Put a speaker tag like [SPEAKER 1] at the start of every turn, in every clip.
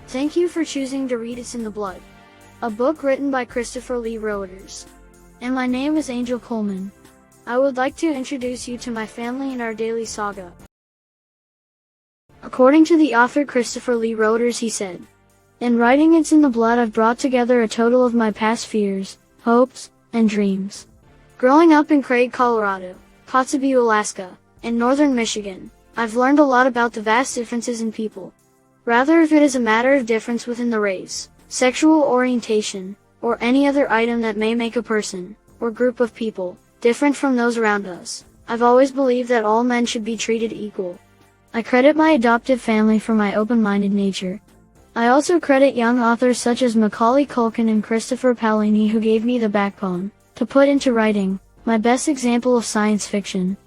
[SPEAKER 1] Thank you for choosing to read It's in the Blood, a book written by Christopher Lee Roeters. And my name is Angel Coleman. I would like to introduce you to my family and our daily saga. According to the author Christopher Lee Roeters, he said, "In writing It's in the Blood, I've brought together a total of my past fears, hopes, and dreams. Growing up in Craig, Colorado, Kotzebue, Alaska, and northern Michigan, I've learned a lot about the vast differences in people. Rather if it is a matter of difference within the race, sexual orientation, or any other item that may make a person, or group of people, different from those around us, I've always believed that all men should be treated equal. I credit my adoptive family for my open-minded nature. I also credit young authors such as Macaulay Culkin and Christopher Paolini who gave me the backbone to put into writing, my best example of science fiction.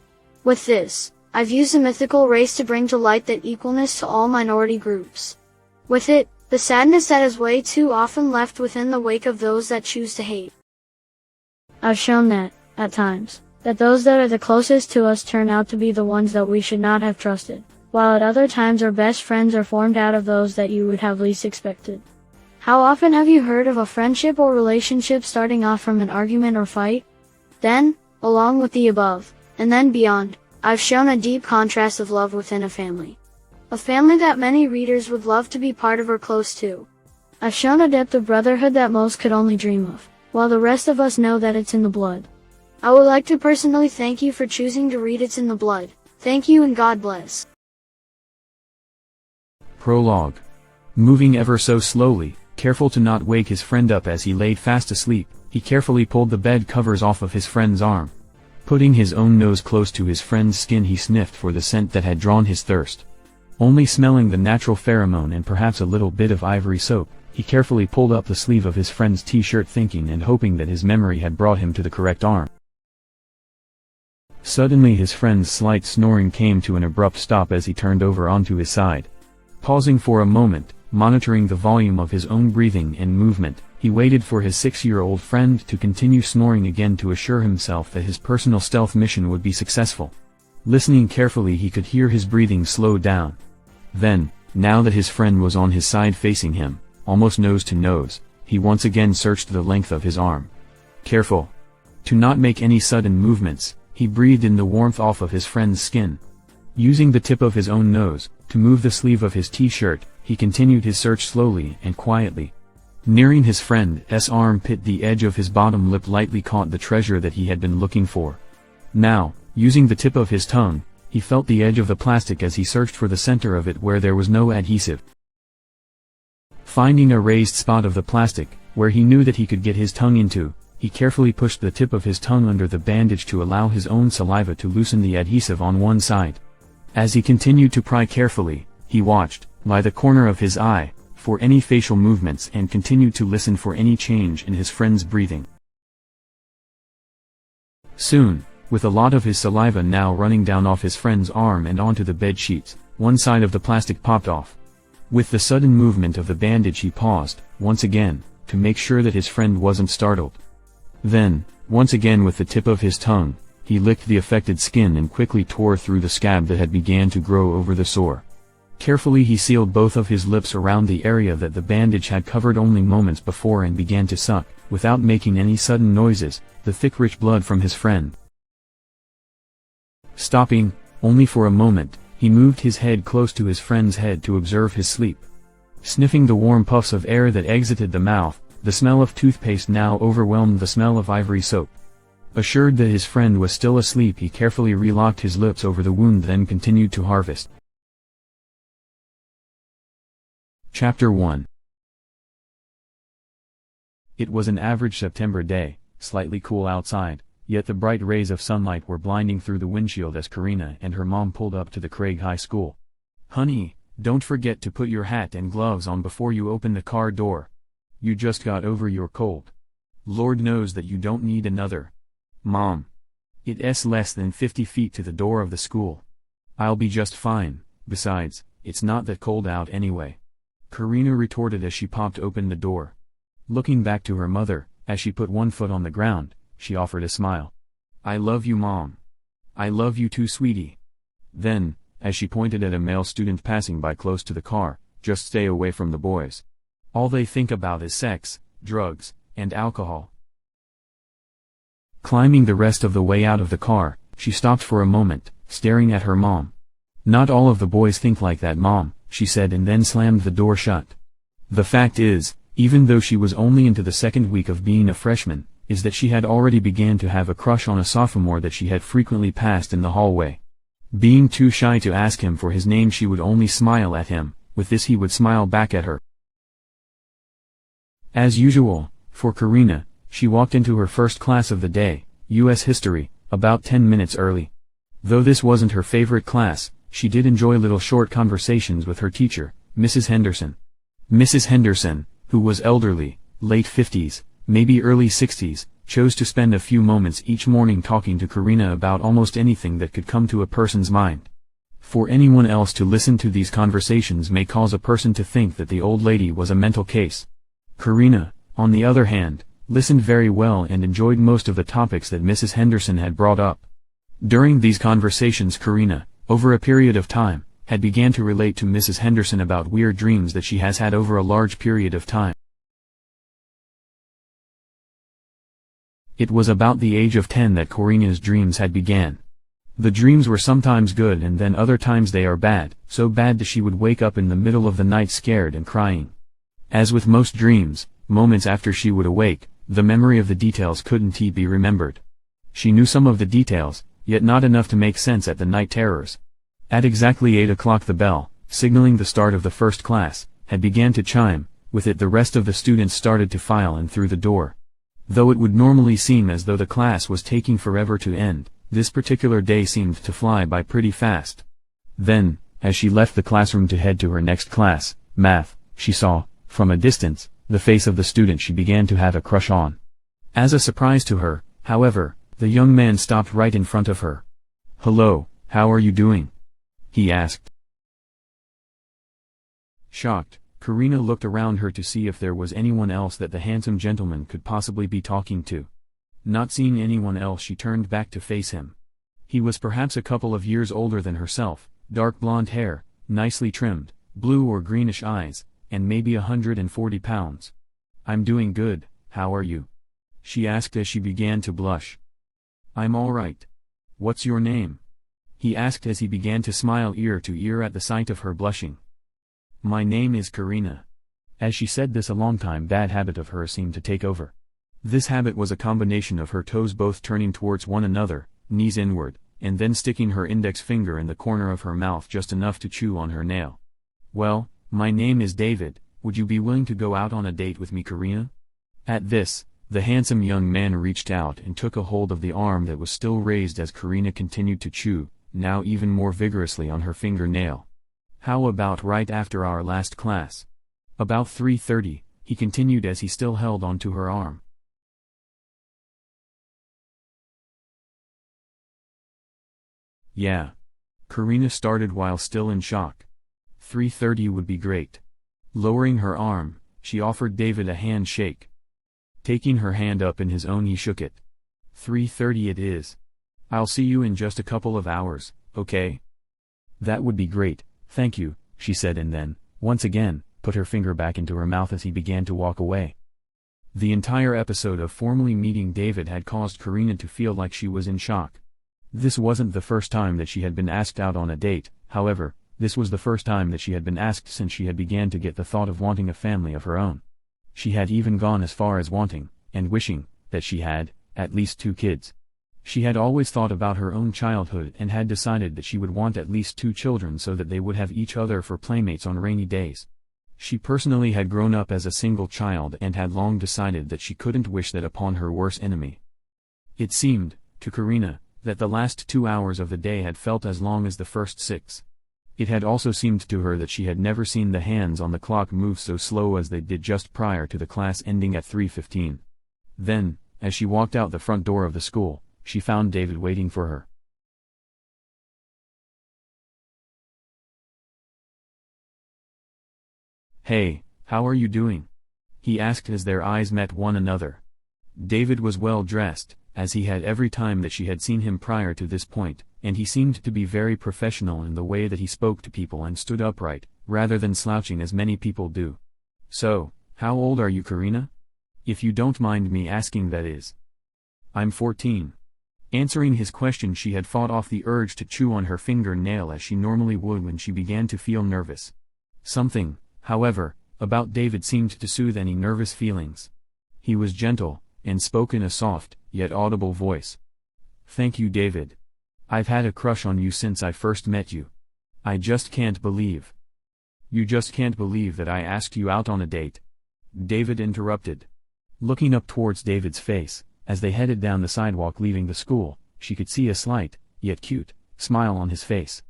[SPEAKER 1] With this, I've used the mythical race to bring to light that equalness to all minority groups. With it, the sadness that is way too often left within the wake of those that choose to hate. I've shown that, at times, that those that are the closest to us turn out to be the ones that we should not have trusted, while at other times our best friends are formed out of those that you would have least expected. How often have you heard of a friendship or relationship starting off from an argument or fight? Then, along with the above, and then beyond, I've shown a deep contrast of love within a family. A family that many readers would love to be part of or close to. I've shown a depth of brotherhood that most could only dream of, while the rest of us know that it's in the blood. I would like to personally thank you for choosing to read It's in the Blood. Thank you and God bless."
[SPEAKER 2] Prologue. Moving ever so slowly, careful to not wake his friend up as he laid fast asleep, he carefully pulled the bed covers off of his friend's arm. Putting his own nose close to his friend's skin, he sniffed for the scent that had drawn his thirst. Only smelling the natural pheromone and perhaps a little bit of ivory soap, he carefully pulled up the sleeve of his friend's t-shirt, thinking and hoping that his memory had brought him to the correct arm. Suddenly his friend's slight snoring came to an abrupt stop as he turned over onto his side. Pausing for a moment, monitoring the volume of his own breathing and movement, he waited for his 6-year-old friend to continue snoring again to assure himself that his personal stealth mission would be successful. Listening carefully, he could hear his breathing slow down. Then, now that his friend was on his side facing him, almost nose to nose, he once again searched the length of his arm. Careful to not make any sudden movements, he breathed in the warmth off of his friend's skin. Using the tip of his own nose to move the sleeve of his t-shirt, he continued his search slowly and quietly. Nearing his friend's armpit, the edge of his bottom lip lightly caught the treasure that he had been looking for. Now, using the tip of his tongue, he felt the edge of the plastic as he searched for the center of it where there was no adhesive. Finding a raised spot of the plastic, where he knew that he could get his tongue into, he carefully pushed the tip of his tongue under the bandage to allow his own saliva to loosen the adhesive on one side. As he continued to pry carefully, he watched, by the corner of his eye, for any facial movements and continued to listen for any change in his friend's breathing. Soon, with a lot of his saliva now running down off his friend's arm and onto the bed sheets, one side of the plastic popped off. With the sudden movement of the bandage, he paused, once again, to make sure that his friend wasn't startled. Then, once again with the tip of his tongue, he licked the affected skin and quickly tore through the scab that had began to grow over the sore. Carefully he sealed both of his lips around the area that the bandage had covered only moments before and began to suck, without making any sudden noises, the thick rich blood from his friend. Stopping, only for a moment, he moved his head close to his friend's head to observe his sleep. Sniffing the warm puffs of air that exited the mouth, the smell of toothpaste now overwhelmed the smell of ivory soap. Assured that his friend was still asleep, he carefully relocked his lips over the wound, then continued to harvest. Chapter 1. It was an average September day, slightly cool outside, yet the bright rays of sunlight were blinding through the windshield as Karina and her mom pulled up to the Craig High School. "Honey, don't forget to put your hat and gloves on before you open the car door. You just got over your cold. Lord knows that you don't need another." "Mom. It's less than 50 feet to the door of the school. I'll be just fine, besides, it's not that cold out anyway," Karina retorted as she popped open the door. Looking back to her mother, as she put one foot on the ground, she offered a smile. "I love you, Mom. I love you too, sweetie." Then, as she pointed at a male student passing by close to the car, just stay away from the boys. All they think about is sex, drugs, and alcohol. Climbing the rest of the way out of the car, she stopped for a moment, staring at her mom. Not all of the boys think like that, Mom, she said, and then slammed the door shut. The fact is, even though she was only into the second week of being a freshman, is that she had already began to have a crush on a sophomore that she had frequently passed in the hallway. Being too shy to ask him for his name, she would only smile at him. With this, he would smile back at her. As usual, for Karina, she walked into her first class of the day, U.S. History, about 10 minutes early. Though this wasn't her favorite class, she did enjoy little short conversations with her teacher, Mrs. Henderson. Mrs. Henderson, who was elderly, late 50s, maybe early 60s, chose to spend a few moments each morning talking to Karina about almost anything that could come to a person's mind. For anyone else to listen to these conversations may cause a person to think that the old lady was a mental case. Karina, on the other hand, listened very well and enjoyed most of the topics that Mrs. Henderson had brought up. During these conversations, Karina, over a period of time, had began to relate to Mrs. Henderson about weird dreams that she has had over a large period of time. It was about the age of 10 that Karina's dreams had began. The dreams were sometimes good and then other times they are bad, so bad that she would wake up in the middle of the night scared and crying. As with most dreams, moments after she would awake, the memory of the details couldn't be remembered. She knew some of the details, yet not enough to make sense at the night terrors. At exactly 8 o'clock the bell, signaling the start of the first class, had began to chime. With it the rest of the students started to file in through the door. Though it would normally seem as though the class was taking forever to end, this particular day seemed to fly by pretty fast. Then, as she left the classroom to head to her next class, math, she saw, from a distance, the face of the student she began to have a crush on. As a surprise to her, however, the young man stopped right in front of her. "Hello, how are you doing?" he asked. Shocked, Karina looked around her to see if there was anyone else that the handsome gentleman could possibly be talking to. Not seeing anyone else, she turned back to face him. He was perhaps a couple of years older than herself, dark blonde hair, nicely trimmed, blue or greenish eyes, and maybe 140 pounds. "I'm doing good, how are you?" she asked as she began to blush. "I'm all right. What's your name?" he asked as he began to smile ear to ear at the sight of her blushing. "My name is Karina." As she said this, a long-time bad habit of hers seemed to take over. This habit was a combination of her toes both turning towards one another, knees inward, and then sticking her index finger in the corner of her mouth just enough to chew on her nail. "Well, my name is David, would you be willing to go out on a date with me, Karina?" At this, the handsome young man reached out and took a hold of the arm that was still raised as Karina continued to chew, now even more vigorously on her fingernail. "How about right after our last class? About 3:30, he continued as he still held onto her arm. "Yeah." Karina started while still in shock. 3:30 would be great. Lowering her arm, she offered David a handshake. Taking her hand up in his own, he shook it. 3:30 it is. I'll see you in just a couple of hours, okay? "That would be great, thank you," she said, and then, once again, put her finger back into her mouth as he began to walk away. The entire episode of formally meeting David had caused Karina to feel like she was in shock. This wasn't the first time that she had been asked out on a date, however, this was the first time that she had been asked since she had began to get the thought of wanting a family of her own. She had even gone as far as wanting, and wishing, that she had, at least 2 kids. She had always thought about her own childhood and had decided that she would want at least 2 children so that they would have each other for playmates on rainy days. She personally had grown up as a single child and had long decided that she couldn't wish that upon her worst enemy. It seemed, to Karina, that the last 2 hours of the day had felt as long as the first 6. It had also seemed to her that she had never seen the hands on the clock move so slow as they did just prior to the class ending at 3:15. Then, as she walked out the front door of the school, she found David waiting for her. "Hey, how are you doing?" he asked as their eyes met one another. David was well dressed, as he had every time that she had seen him prior to this point, and he seemed to be very professional in the way that he spoke to people and stood upright, rather than slouching as many people do. "So, how old are you, Karina? If you don't mind me asking, that is." "I'm 14. Answering his question, she had fought off the urge to chew on her fingernail as she normally would when she began to feel nervous. Something, however, about David seemed to soothe any nervous feelings. He was gentle, and spoke in a soft, yet audible voice. "Thank you, David. I've had a crush on you since I first met you. I just can't believe—" "You just can't believe that I asked you out on a date?" David interrupted. Looking up towards David's face, as they headed down the sidewalk leaving the school, she could see a slight, yet cute, smile on his face.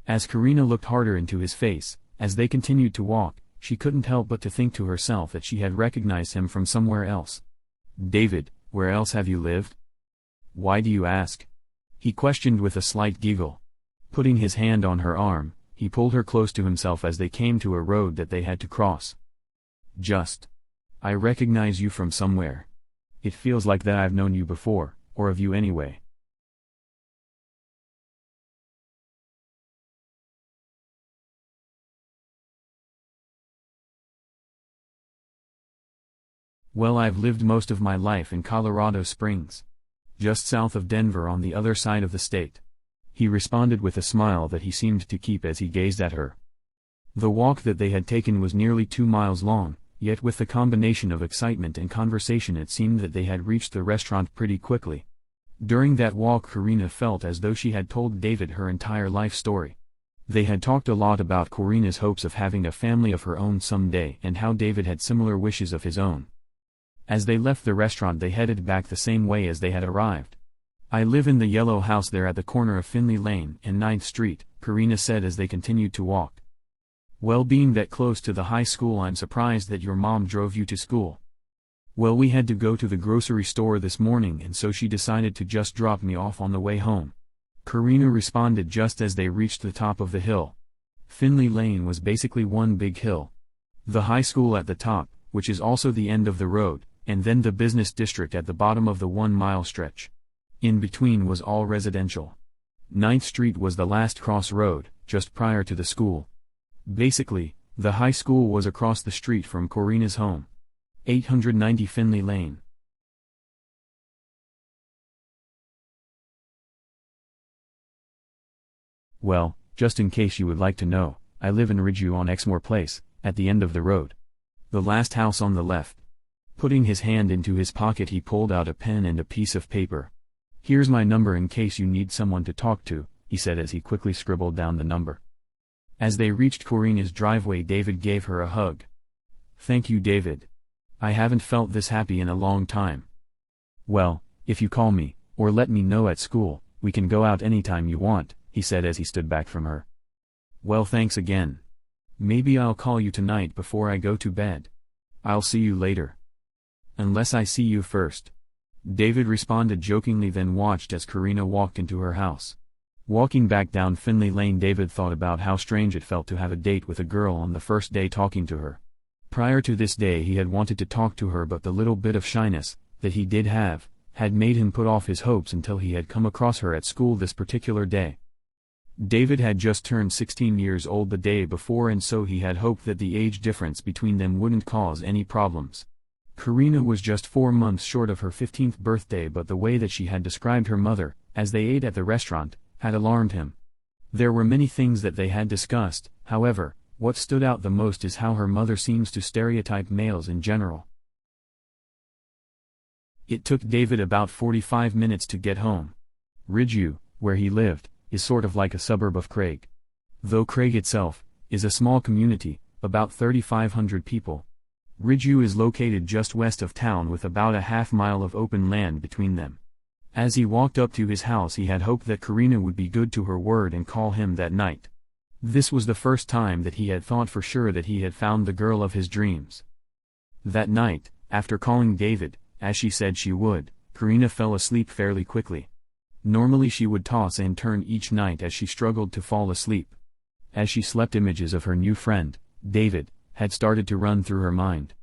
[SPEAKER 2] As Karina looked harder into his face, as they continued to walk, she couldn't help but to think to herself that she had recognized him from somewhere else. "David, where else have you lived?" "Why do you ask?" he questioned with a slight giggle. Putting his hand on her arm, he pulled her close to himself as they came to a road that they had to cross. I recognize you from somewhere. It feels like that I've known you before, or of you anyway." "Well, I've lived most of my life in Colorado Springs, just south of Denver on the other side of the state," he responded with a smile that he seemed to keep as he gazed at her. The walk that they had taken was nearly 2 miles long, yet with the combination of excitement and conversation it seemed that they had reached the restaurant pretty quickly. During that walk Karina felt as though she had told David her entire life story. They had talked a lot about Karina's hopes of having a family of her own someday and how David had similar wishes of his own. As they left the restaurant they headed back the same way as they had arrived. "I live in the yellow house there at the corner of Finley Lane and 9th Street, Karina said as they continued to walk. "Well, being that close to the high school, I'm surprised that your mom drove you to school." "Well, we had to go to the grocery store this morning and so she decided to just drop me off on the way home," Karina responded just as they reached the top of the hill. Finley Lane was basically one big hill. The high school at the top, which is also the end of the road, and then the business district at the bottom of the 1-mile stretch. In between was all residential. 9th Street was the last crossroad, just prior to the school. Basically, the high school was across the street from Karina's home. 890 Finley Lane. "Well, just in case you would like to know, I live in Ridgeview on Exmoor Place, at the end of the road. The last house on the left." Putting his hand into his pocket he pulled out a pen and a piece of paper. "Here's my number in case you need someone to talk to," he said as he quickly scribbled down the number. As they reached Karina's driveway David gave her a hug. "Thank you, David. I haven't felt this happy in a long time." "Well, if you call me, or let me know at school, we can go out anytime you want," he said as he stood back from her. "Well, thanks again. Maybe I'll call you tonight before I go to bed. I'll see you later." "Unless I see you first," David responded jokingly, then watched as Karina walked into her house. Walking back down Finley Lane David thought about how strange it felt to have a date with a girl on the first day talking to her. Prior to this day he had wanted to talk to her, but the little bit of shyness that he did have had made him put off his hopes until he had come across her at school this particular day. David had just turned 16 years old the day before, and so he had hoped that the age difference between them wouldn't cause any problems. Karina was just 4 months short of her 15th birthday, but the way that she had described her mother, as they ate at the restaurant, had alarmed him. There were many things that they had discussed, however, what stood out the most is how her mother seems to stereotype males in general. It took David about 45 minutes to get home. Ridgeview, where he lived, is sort of like a suburb of Craig. Though Craig itself is a small community, about 3,500 people. Ridgeview is located just west of town with about a half-mile of open land between them. As he walked up to his house he had hoped that Karina would be good to her word and call him that night. This was the first time that he had thought for sure that he had found the girl of his dreams. That night, after calling David, as she said she would, Karina fell asleep fairly quickly. Normally she would toss and turn each night as she struggled to fall asleep. As she slept images of her new friend, David, had started to run through her mind.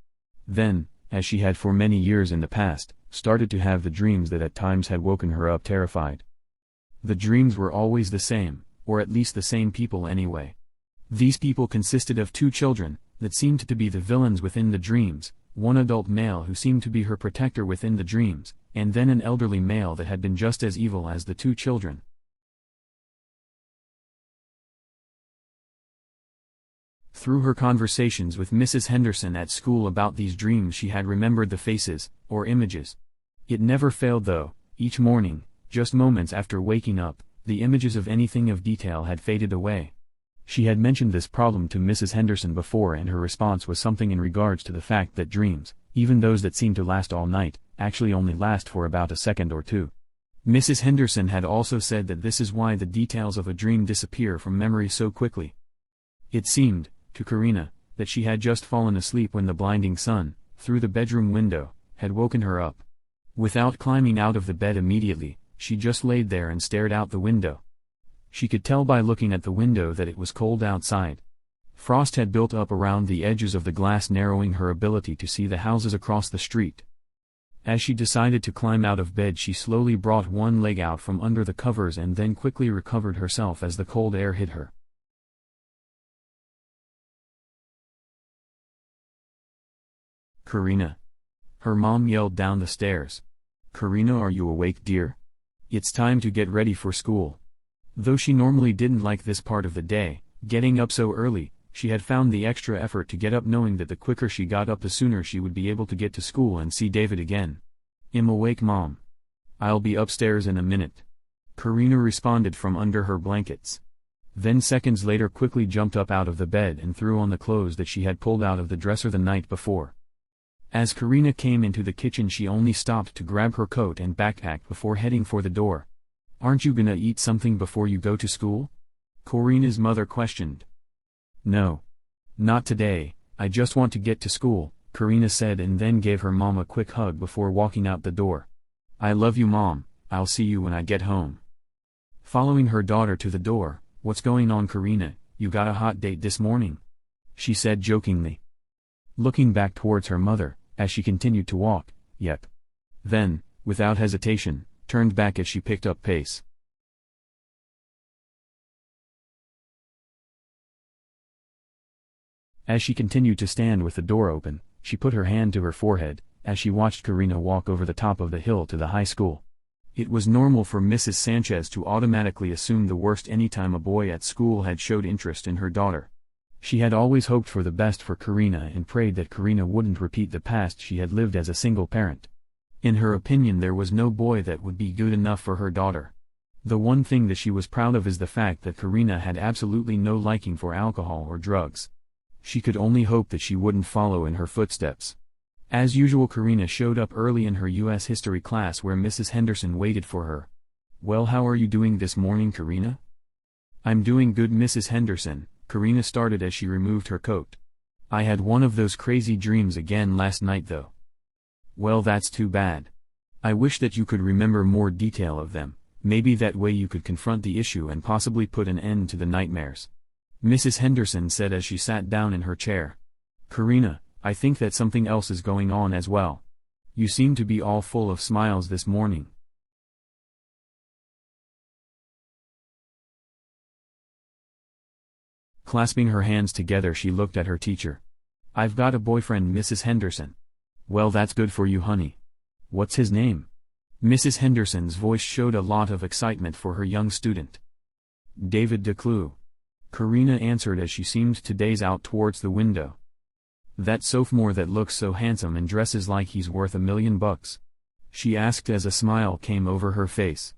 [SPEAKER 2] Then, as she had for many years in the past, started to have the dreams that at times had woken her up terrified. The dreams were always the same, or at least the same people anyway. These people consisted of two children, that seemed to be the villains within the dreams, one adult male who seemed to be her protector within the dreams, and then an elderly male that had been just as evil as the two children. Through her conversations with Mrs. Henderson at school about these dreams, she had remembered the faces, or images. It never failed though, each morning, just moments after waking up, the images of anything of detail had faded away. She had mentioned this problem to Mrs. Henderson before, and her response was something in regards to the fact that dreams, even those that seem to last all night, actually only last for about a second or two. Mrs. Henderson had also said that this is why the details of a dream disappear from memory so quickly. It seemed, to Karina, that she had just fallen asleep when the blinding sun, through the bedroom window, had woken her up. Without climbing out of the bed immediately, she just laid there and stared out the window. She could tell by looking at the window that it was cold outside. Frost had built up around the edges of the glass, narrowing her ability to see the houses across the street. As she decided to climb out of bed, she slowly brought one leg out from under the covers and then quickly recovered herself as the cold air hit her. "Karina!" Her mom yelled down the stairs. "Karina, are you awake, dear? It's time to get ready for school." Though she normally didn't like this part of the day, getting up so early, she had found the extra effort to get up, knowing that the quicker she got up the sooner she would be able to get to school and see David again. "I'm awake, Mom. I'll be upstairs in a minute," Karina responded from under her blankets. Then seconds later quickly jumped up out of the bed and threw on the clothes that she had pulled out of the dresser the night before. As Karina came into the kitchen, she only stopped to grab her coat and backpack before heading for the door. "Aren't you gonna eat something before you go to school?" Karina's mother questioned. "No. Not today, I just want to get to school," Karina said, and then gave her mom a quick hug before walking out the door. "I love you, Mom, I'll see you when I get home." Following her daughter to the door, "What's going on, Karina, you got a hot date this morning?" she said jokingly. Looking back towards her mother, as she continued to walk, "Yep." Then, without hesitation, turned back as she picked up pace. As she continued to stand with the door open, she put her hand to her forehead, as she watched Karina walk over the top of the hill to the high school. It was normal for Mrs. Sanchez to automatically assume the worst anytime a boy at school had showed interest in her daughter. She had always hoped for the best for Karina and prayed that Karina wouldn't repeat the past she had lived as a single parent. In her opinion, there was no boy that would be good enough for her daughter. The one thing that she was proud of is the fact that Karina had absolutely no liking for alcohol or drugs. She could only hope that she wouldn't follow in her footsteps. As usual, Karina showed up early in her U.S. history class where Mrs. Henderson waited for her. "Well, how are you doing this morning, Karina?" "I'm doing good, Mrs. Henderson," Karina started as she removed her coat. "I had one of those crazy dreams again last night though." "Well, that's too bad. I wish that you could remember more detail of them, maybe that way you could confront the issue and possibly put an end to the nightmares," Mrs. Henderson said as she sat down in her chair. "Karina, I think that something else is going on as well. You seem to be all full of smiles this morning." Clasping her hands together, she looked at her teacher. "I've got a boyfriend, Mrs. Henderson." "Well, that's good for you, honey. What's his name?" Mrs. Henderson's voice showed a lot of excitement for her young student. "David DeClue," Karina answered as she seemed to daze out towards the window. "That sophomore that looks so handsome and dresses like he's worth $1 million, she asked as a smile came over her face.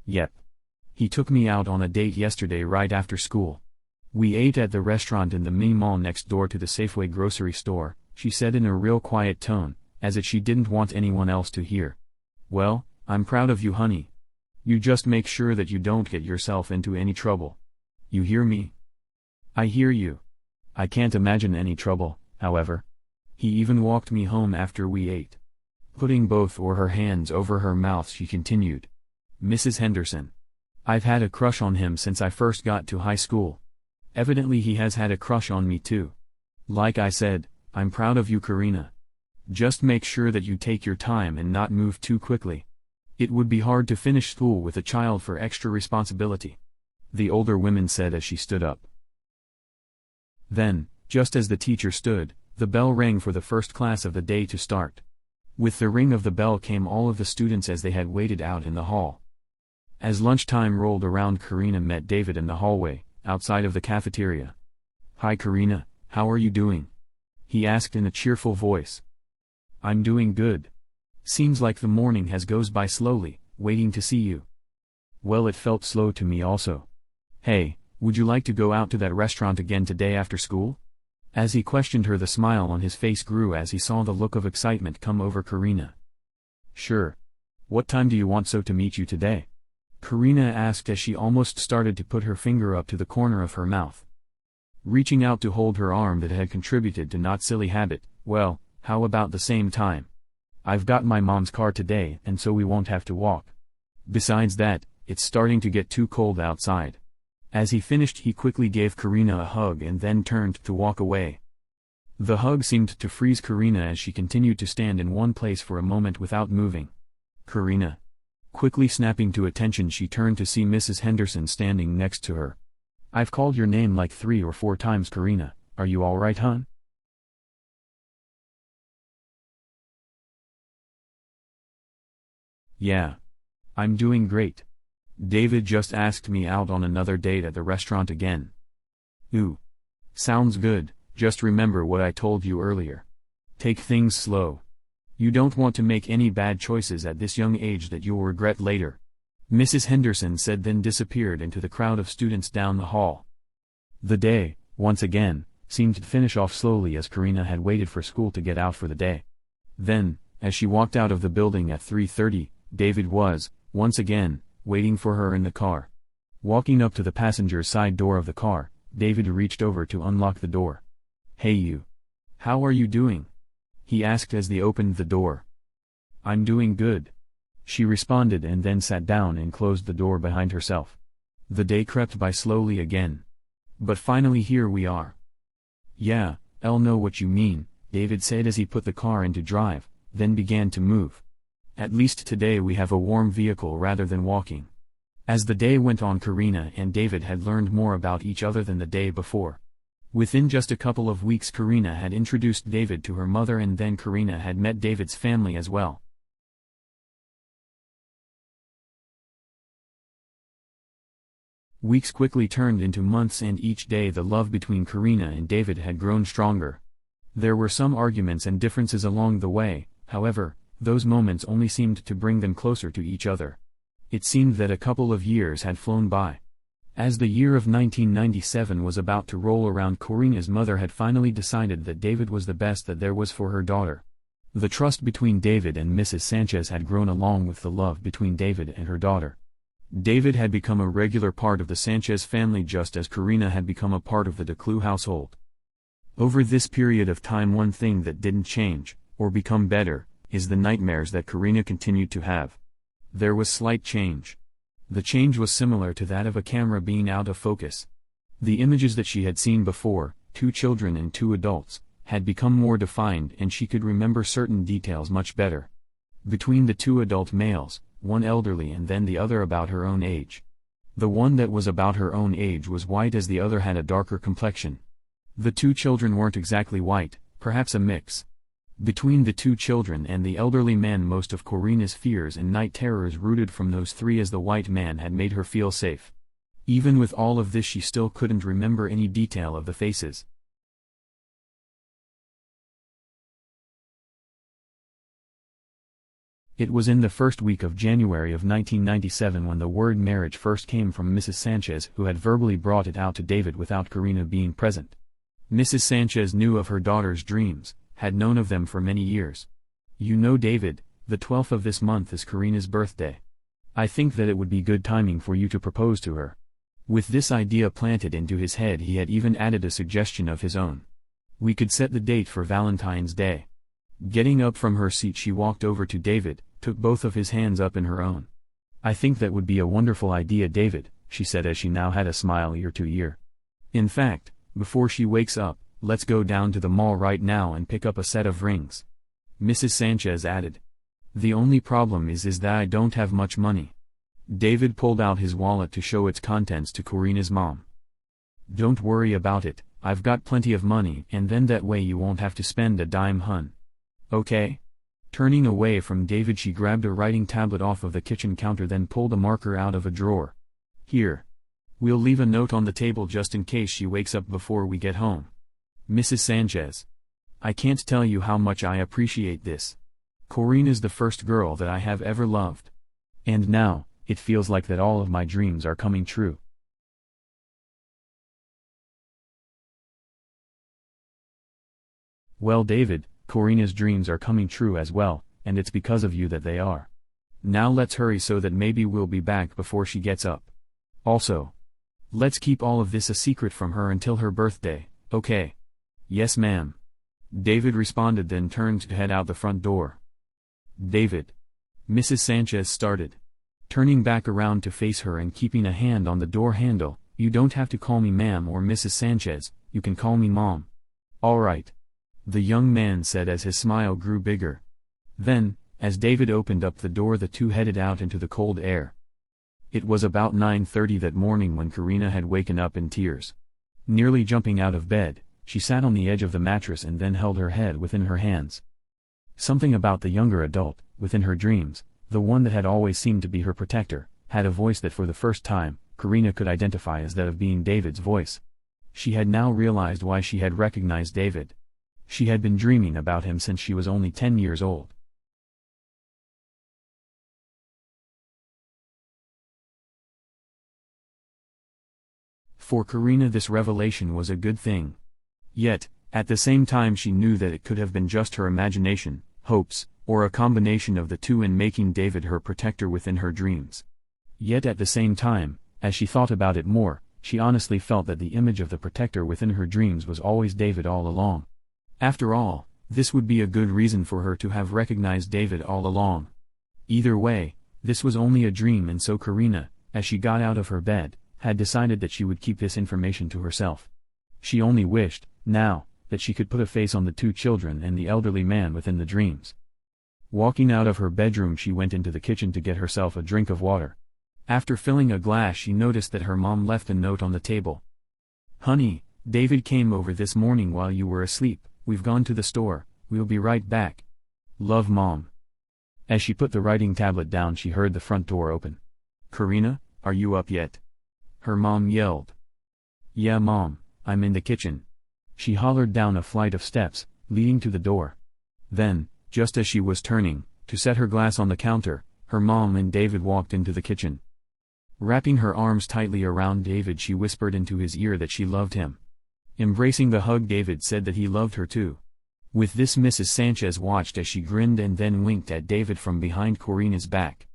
[SPEAKER 2] "Yep. He took me out on a date yesterday right after school. We ate at the restaurant in the mini mall next door to the Safeway grocery store," she said in a real quiet tone, as if she didn't want anyone else to hear. "Well, I'm proud of you, honey. You just make sure that you don't get yourself into any trouble. You hear me?" "I hear you. I can't imagine any trouble, however. He even walked me home after we ate." Putting both of her hands over her mouth, she continued. "Mrs. Henderson, I've had a crush on him since I first got to high school. Evidently he has had a crush on me too. Like I said, I'm proud of you, Karina. Just make sure that you take your time and not move too quickly. It would be hard to finish school with a child for extra responsibility," the older woman said as she stood up. Then, just as the teacher stood, the bell rang for the first class of the day to start. With the ring of the bell came all of the students as they had waited out in the hall. As lunchtime rolled around, Karina met David in the hallway, outside of the cafeteria. "Hi Karina, how are you doing?" he asked in a cheerful voice. "I'm doing good. Seems like the morning has goes by slowly, waiting to see you." "Well, it felt slow to me also. Hey, would you like to go out to that restaurant again today after school?" As he questioned her, the smile on his face grew as he saw the look of excitement come over Karina. "Sure. What time do you want to meet you today?" Karina asked as she almost started to put her finger up to the corner of her mouth. Reaching out to hold her arm that had contributed to not silly habit, "Well, how about the same time? I've got my mom's car today and so we won't have to walk. Besides that, it's starting to get too cold outside." As he finished, he quickly gave Karina a hug and then turned to walk away. The hug seemed to freeze Karina as she continued to stand in one place for a moment without moving. "Karina." Quickly snapping to attention, she turned to see Mrs. Henderson standing next to her. "I've called your name like 3 or 4 times, Karina. Are you all right, hon?" "Yeah. I'm doing great. David just asked me out on another date at the restaurant again." "Ooh. Sounds good. Just remember what I told you earlier. Take things slow. You don't want to make any bad choices at this young age that you'll regret later," Mrs. Henderson said, then disappeared into the crowd of students down the hall. The day, once again, seemed to finish off slowly as Karina had waited for school to get out for the day. Then, as she walked out of the building at 3:30, David was, once again, waiting for her in the car. Walking up to the passenger's side door of the car, David reached over to unlock the door. "Hey you. How are you doing?" he asked as they opened the door. "I'm doing good," she responded, and then sat down and closed the door behind herself. The day crept by slowly again. But finally here we are. "Yeah, I'll know what you mean," David said as he put the car into drive, then began to move. "At least today we have a warm vehicle rather than walking." As the day went on, Karina and David had learned more about each other than the day before. Within just a couple of weeks, Karina had introduced David to her mother, and then Karina had met David's family as well. Weeks quickly turned into months, and each day the love between Karina and David had grown stronger. There were some arguments and differences along the way, however, those moments only seemed to bring them closer to each other. It seemed that a couple of years had flown by. As the year of 1997 was about to roll around, Karina's mother had finally decided that David was the best that there was for her daughter. The trust between David and Mrs. Sanchez had grown along with the love between David and her daughter. David had become a regular part of the Sanchez family, just as Karina had become a part of the Declue household. Over this period of time, one thing that didn't change, or become better, is the nightmares that Karina continued to have. There was slight change. The change was similar to that of a camera being out of focus. The images that she had seen before, 2 children and 2 adults, had become more defined, and she could remember certain details much better. Between the 2 adult males, one elderly and then the other about her own age. The one that was about her own age was white, as the other had a darker complexion. The 2 children weren't exactly white, perhaps a mix. Between the 2 children and the elderly man, most of Karina's fears and night terrors rooted from those 3, as the white man had made her feel safe. Even with all of this, she still couldn't remember any detail of the faces. It was in the first week of January of 1997 when the word marriage first came from Mrs. Sanchez, who had verbally brought it out to David without Karina being present. Mrs. Sanchez knew of her daughter's dreams, had known of them for many years. "You know, David, the 12th of this month is Karina's birthday. I think that it would be good timing for you to propose to her." With this idea planted into his head, he had even added a suggestion of his own. "We could set the date for Valentine's Day." Getting up from her seat, she walked over to David, took both of his hands up in her own. "I think that would be a wonderful idea, David," she said as she now had a smile ear to ear. "In fact, before she wakes up, let's go down to the mall right now and pick up a set of rings," Mrs. Sanchez added. "The only problem is that I don't have much money." David pulled out his wallet to show its contents to Karina's mom. "Don't worry about it, I've got plenty of money, and then that way you won't have to spend a dime, hun. Okay? Turning away from David, she grabbed a writing tablet off of the kitchen counter, then pulled a marker out of a drawer. Here. We'll leave a note on the table just in case she wakes up before we get home. Mrs. Sanchez. I can't tell you how much I appreciate this. Corina's the first girl that I have ever loved. And now, it feels like that all of my dreams are coming true. Well, David, Corina's dreams are coming true as well, and it's because of you that they are. Now let's hurry so that maybe we'll be back before she gets up. Also, let's keep all of this a secret from her until her birthday, okay? Yes, ma'am. David responded, then turned to head out the front door. David. Mrs. Sanchez started. Turning back around to face her and keeping a hand on the door handle. You don't have to call me ma'am or Mrs. Sanchez, you can call me Mom. All right. The young man said as his smile grew bigger. Then, as David opened up the door, the two headed out into the cold air. It was about 9:30 that morning when Corina had waken up in tears. Nearly jumping out of bed, she sat on the edge of the mattress and then held her head within her hands. Something about the younger adult, within her dreams, the one that had always seemed to be her protector, had a voice that for the first time, Corina could identify as that of being David's voice. She had now realized why she had recognized David. She had been dreaming about him since she was only 10 years old. For Corina, this revelation was a good thing. Yet, at the same time, she knew that it could have been just her imagination, hopes, or a combination of the two in making David her protector within her dreams. Yet at the same time, as she thought about it more, she honestly felt that the image of the protector within her dreams was always David all along. After all, this would be a good reason for her to have recognized David all along. Either way, this was only a dream, and so Corina, as she got out of her bed, had decided that she would keep this information to herself. She only wished, now, that she could put a face on the two children and the elderly man within the dreams. Walking out of her bedroom, she went into the kitchen to get herself a drink of water. After filling a glass, she noticed that her mom left a note on the table. Honey, David came over this morning while you were asleep. We've gone to the store, we'll be right back. Love, Mom. As she put the writing tablet down, she heard the front door open. Corina, are you up yet? Her mom yelled. Yeah, Mom, I'm in the kitchen. She hollered down a flight of steps, leading to the door. Then, just as she was turning to set her glass on the counter, her mom and David walked into the kitchen. Wrapping her arms tightly around David, she whispered into his ear that she loved him. Embracing the hug, David said that he loved her too. With this, Mrs. Sanchez watched as she grinned and then winked at David from behind Corina's back.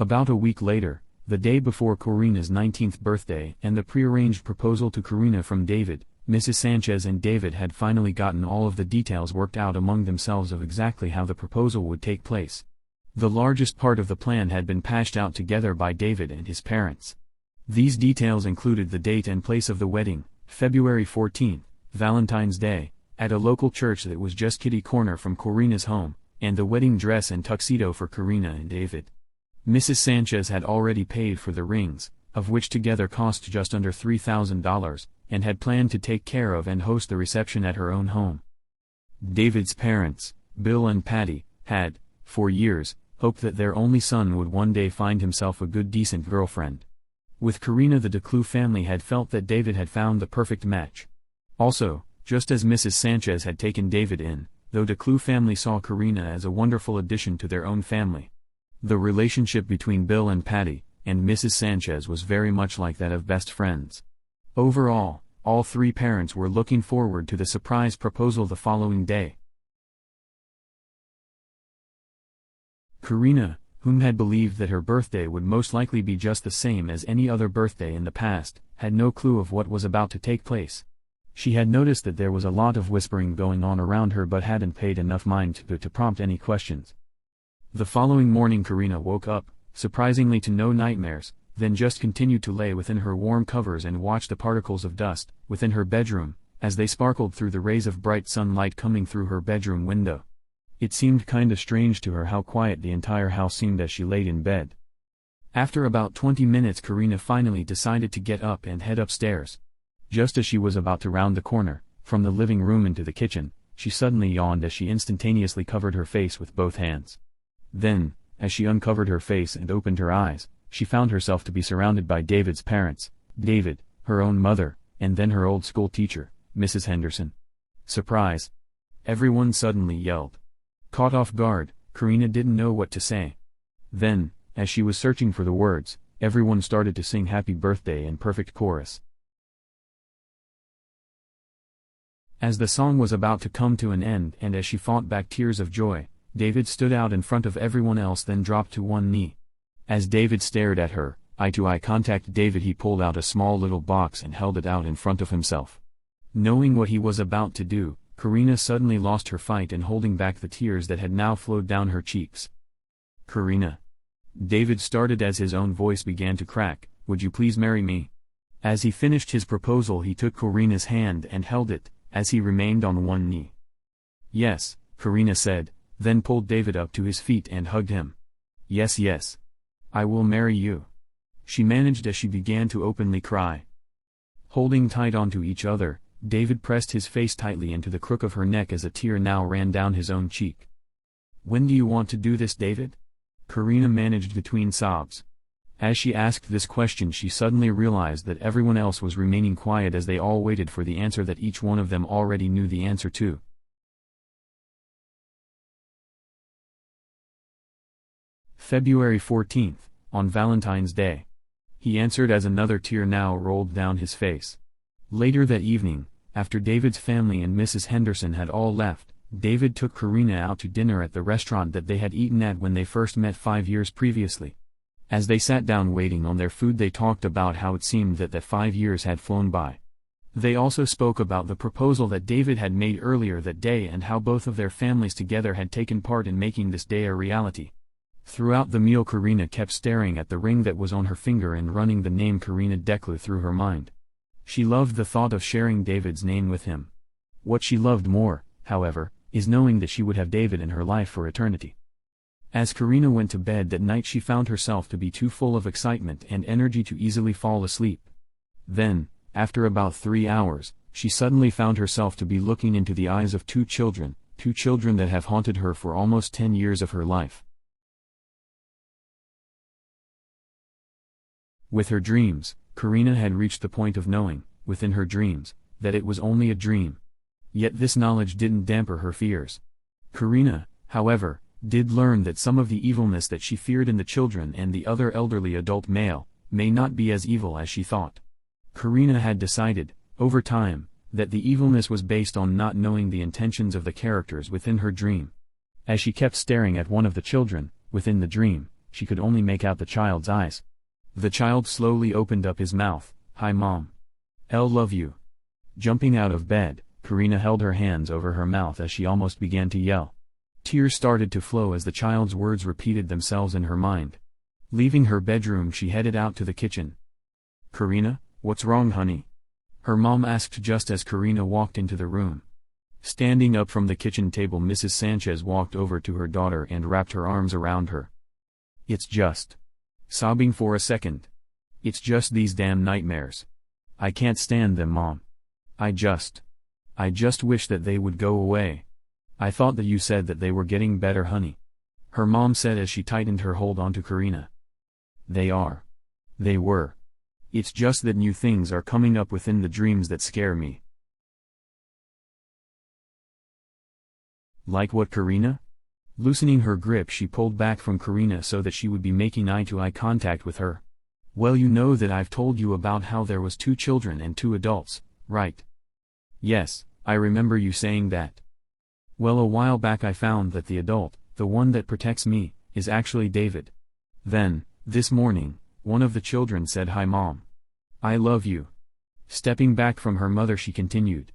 [SPEAKER 2] About a week later, the day before Corina's 19th birthday and the prearranged proposal to Corina from David, Mrs. Sanchez and David had finally gotten all of the details worked out among themselves of exactly how the proposal would take place. The largest part of the plan had been patched out together by David and his parents. These details included the date and place of the wedding, February 14th, Valentine's Day, at a local church that was just kitty corner from Corina's home, and the wedding dress and tuxedo for Corina and David. Mrs. Sanchez had already paid for the rings, of which together cost just under $3,000, and had planned to take care of and host the reception at her own home. David's parents, Bill and Patty, had, for years, hoped that their only son would one day find himself a good, decent girlfriend. With Corina, the DeClue family had felt that David had found the perfect match. Also, just as Mrs. Sanchez had taken David in, though DeClue family saw Corina as a wonderful addition to their own family. The relationship between Bill and Patty and Mrs. Sanchez was very much like that of best friends. Overall, all three parents were looking forward to the surprise proposal the following day. Corina, whom had believed that her birthday would most likely be just the same as any other birthday in the past, had no clue of what was about to take place. She had noticed that there was a lot of whispering going on around her but hadn't paid enough mind to prompt any questions. The following morning, Corina woke up, surprisingly to no nightmares, then just continued to lay within her warm covers and watch the particles of dust within her bedroom, as they sparkled through the rays of bright sunlight coming through her bedroom window. It seemed kinda strange to her how quiet the entire house seemed as she laid in bed. After about 20 minutes, Karina finally decided to get up and head upstairs. Just as she was about to round the corner, from the living room into the kitchen, she suddenly yawned as she instantaneously covered her face with both hands. Then, as she uncovered her face and opened her eyes, she found herself to be surrounded by David's parents, David, her own mother, and then her old school teacher, Mrs. Henderson. Surprise! Everyone suddenly yelled. Caught off guard, Karina didn't know what to say. Then, as she was searching for the words, everyone started to sing Happy Birthday in perfect chorus. As the song was about to come to an end and as she fought back tears of joy, David stood out in front of everyone else, then dropped to one knee. As David stared at her, eye-to-eye contact, he pulled out a small little box and held it out in front of himself. Knowing what he was about to do, Karina suddenly lost her fight in holding back the tears that had now flowed down her cheeks. Karina. David started as his own voice began to crack, would you please marry me? As he finished his proposal, he took Karina's hand and held it, as he remained on one knee. Yes, Karina said, then pulled David up to his feet and hugged him. Yes, yes. I will marry you. She managed as she began to openly cry. Holding tight onto each other, David pressed his face tightly into the crook of her neck as a tear now ran down his own cheek. When do you want to do this, David? Karina managed between sobs. As she asked this question, she suddenly realized that everyone else was remaining quiet as they all waited for the answer that each one of them already knew the answer to. February 14th, on Valentine's Day. He answered as another tear now rolled down his face. Later that evening, after David's family and Mrs. Henderson had all left, David took Karina out to dinner at the restaurant that they had eaten at when they first met 5 years previously. As they sat down waiting on their food, they talked about how it seemed that 5 years had flown by. They also spoke about the proposal that David had made earlier that day and how both of their families together had taken part in making this day a reality. Throughout the meal, Karina kept staring at the ring that was on her finger and running the name Karina Deklu through her mind. She loved the thought of sharing David's name with him. What she loved more, however, is knowing that she would have David in her life for eternity. As Karina went to bed that night, she found herself to be too full of excitement and energy to easily fall asleep. Then, after about 3 hours, she suddenly found herself to be looking into the eyes of two children that have haunted her for almost 10 years of her life. With her dreams, Karina had reached the point of knowing, within her dreams, that it was only a dream. Yet this knowledge didn't dampen her fears. Karina, however, did learn that some of the evilness that she feared in the children and the other elderly adult male, may not be as evil as she thought. Karina had decided, over time, that the evilness was based on not knowing the intentions of the characters within her dream. As she kept staring at one of the children, within the dream, she could only make out the child's eyes. The child slowly opened up his mouth, "Hi Mom. I'll love you." Jumping out of bed, Karina held her hands over her mouth as she almost began to yell. Tears started to flow as the child's words repeated themselves in her mind. Leaving her bedroom, she headed out to the kitchen. "Karina, what's wrong, honey?" her mom asked just as Karina walked into the room. Standing up from the kitchen table, Mrs. Sanchez walked over to her daughter and wrapped her arms around her. "It's just..." Sobbing for a second. "It's just these damn nightmares. I can't stand them, Mom. I just wish that they would go away. I thought that you said that they were getting better, honey," her mom said as she tightened her hold onto Karina. They are. They were. It's just that new things are coming up within the dreams that scare me." Like what, Karina? Loosening her grip, she pulled back from Karina so that she would be making eye-to-eye contact with her. "Well, you know that I've told you about how there was 2 children and 2 adults, right?" "Yes, I remember you saying that." "Well, a while back I found that the adult, the one that protects me, is actually David. Then, this morning, one of the children said, 'Hi Mom. I love you.'" Stepping back from her mother, she continued.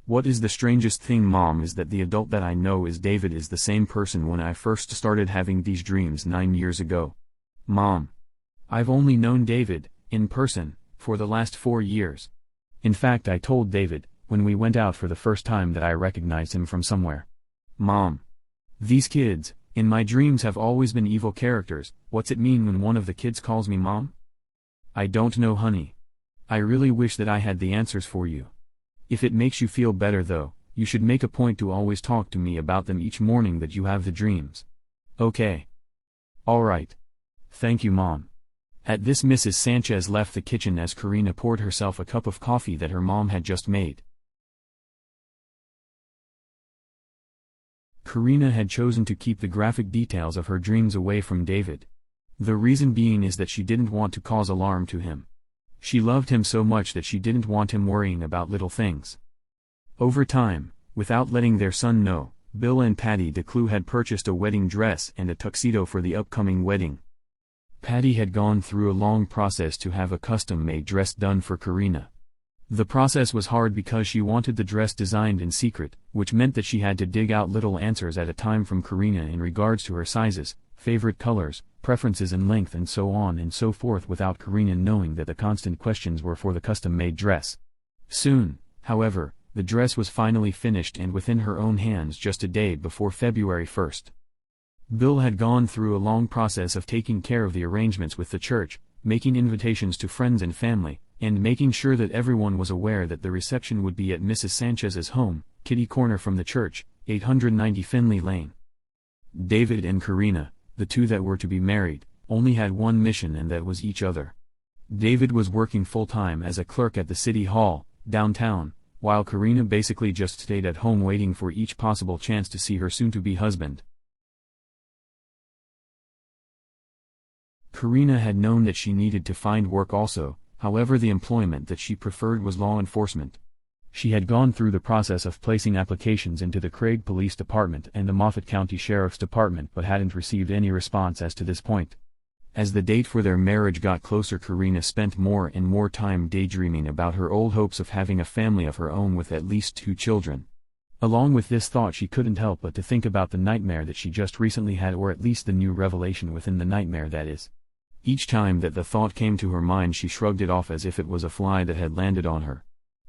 [SPEAKER 2] "What is the strangest thing, Mom, is that the adult that I know is David is the same person when I first started having these dreams 9 years ago. Mom. I've only known David, in person, for the last 4 years. In fact, I told David, when we went out for the first time, that I recognized him from somewhere. Mom. These kids, In my dreams have always been evil characters. What's it mean when one of the kids calls me mom? I don't know, honey. I really wish that I had the answers for you. If it makes you feel better though, you should make a point to always talk to me about them each morning that you have the dreams. Okay. Alright. Thank you, Mom. At this, Mrs. Sanchez left the kitchen as Karina poured herself a cup of coffee that her mom had just made. Karina had chosen to keep the graphic details of her dreams away from David. The reason being is that she didn't want to cause alarm to him. She loved him so much that she didn't want him worrying about little things. Over time, without letting their son know, Bill and Patty DeClue had purchased a wedding dress and a tuxedo for the upcoming wedding. Patty had gone through a long process to have a custom-made dress done for Karina. The process was hard because she wanted the dress designed in secret, which meant that she had to dig out little answers at a time from Karina in regards to her sizes, favorite colors, preferences and length and so on and so forth without Karina knowing that the constant questions were for the custom-made dress. Soon, however, the dress was finally finished and within her own hands just a day before February 1st. Bill had gone through a long process of taking care of the arrangements with the church, making invitations to friends and family, and making sure that everyone was aware that the reception would be at Mrs. Sanchez's home, kitty corner from the church, 890 Finley Lane. David and Karina, the two that were to be married, only had one mission, and that was each other. David was working full-time as a clerk at the city hall, downtown, while Karina basically just stayed at home waiting for each possible chance to see her soon-to-be husband. Karina had known that she needed to find work also, however the employment that she preferred was law enforcement. She had gone through the process of placing applications into the Craig Police Department and the Moffat County Sheriff's Department but hadn't received any response as to this point. As the date for their marriage got closer, Karina spent more and more time daydreaming about her old hopes of having a family of her own with at least 2 children. Along with this thought, she couldn't help but to think about the nightmare that she just recently had, or at least the new revelation within the nightmare, that is. Each time that the thought came to her mind, she shrugged it off as if it was a fly that had landed on her.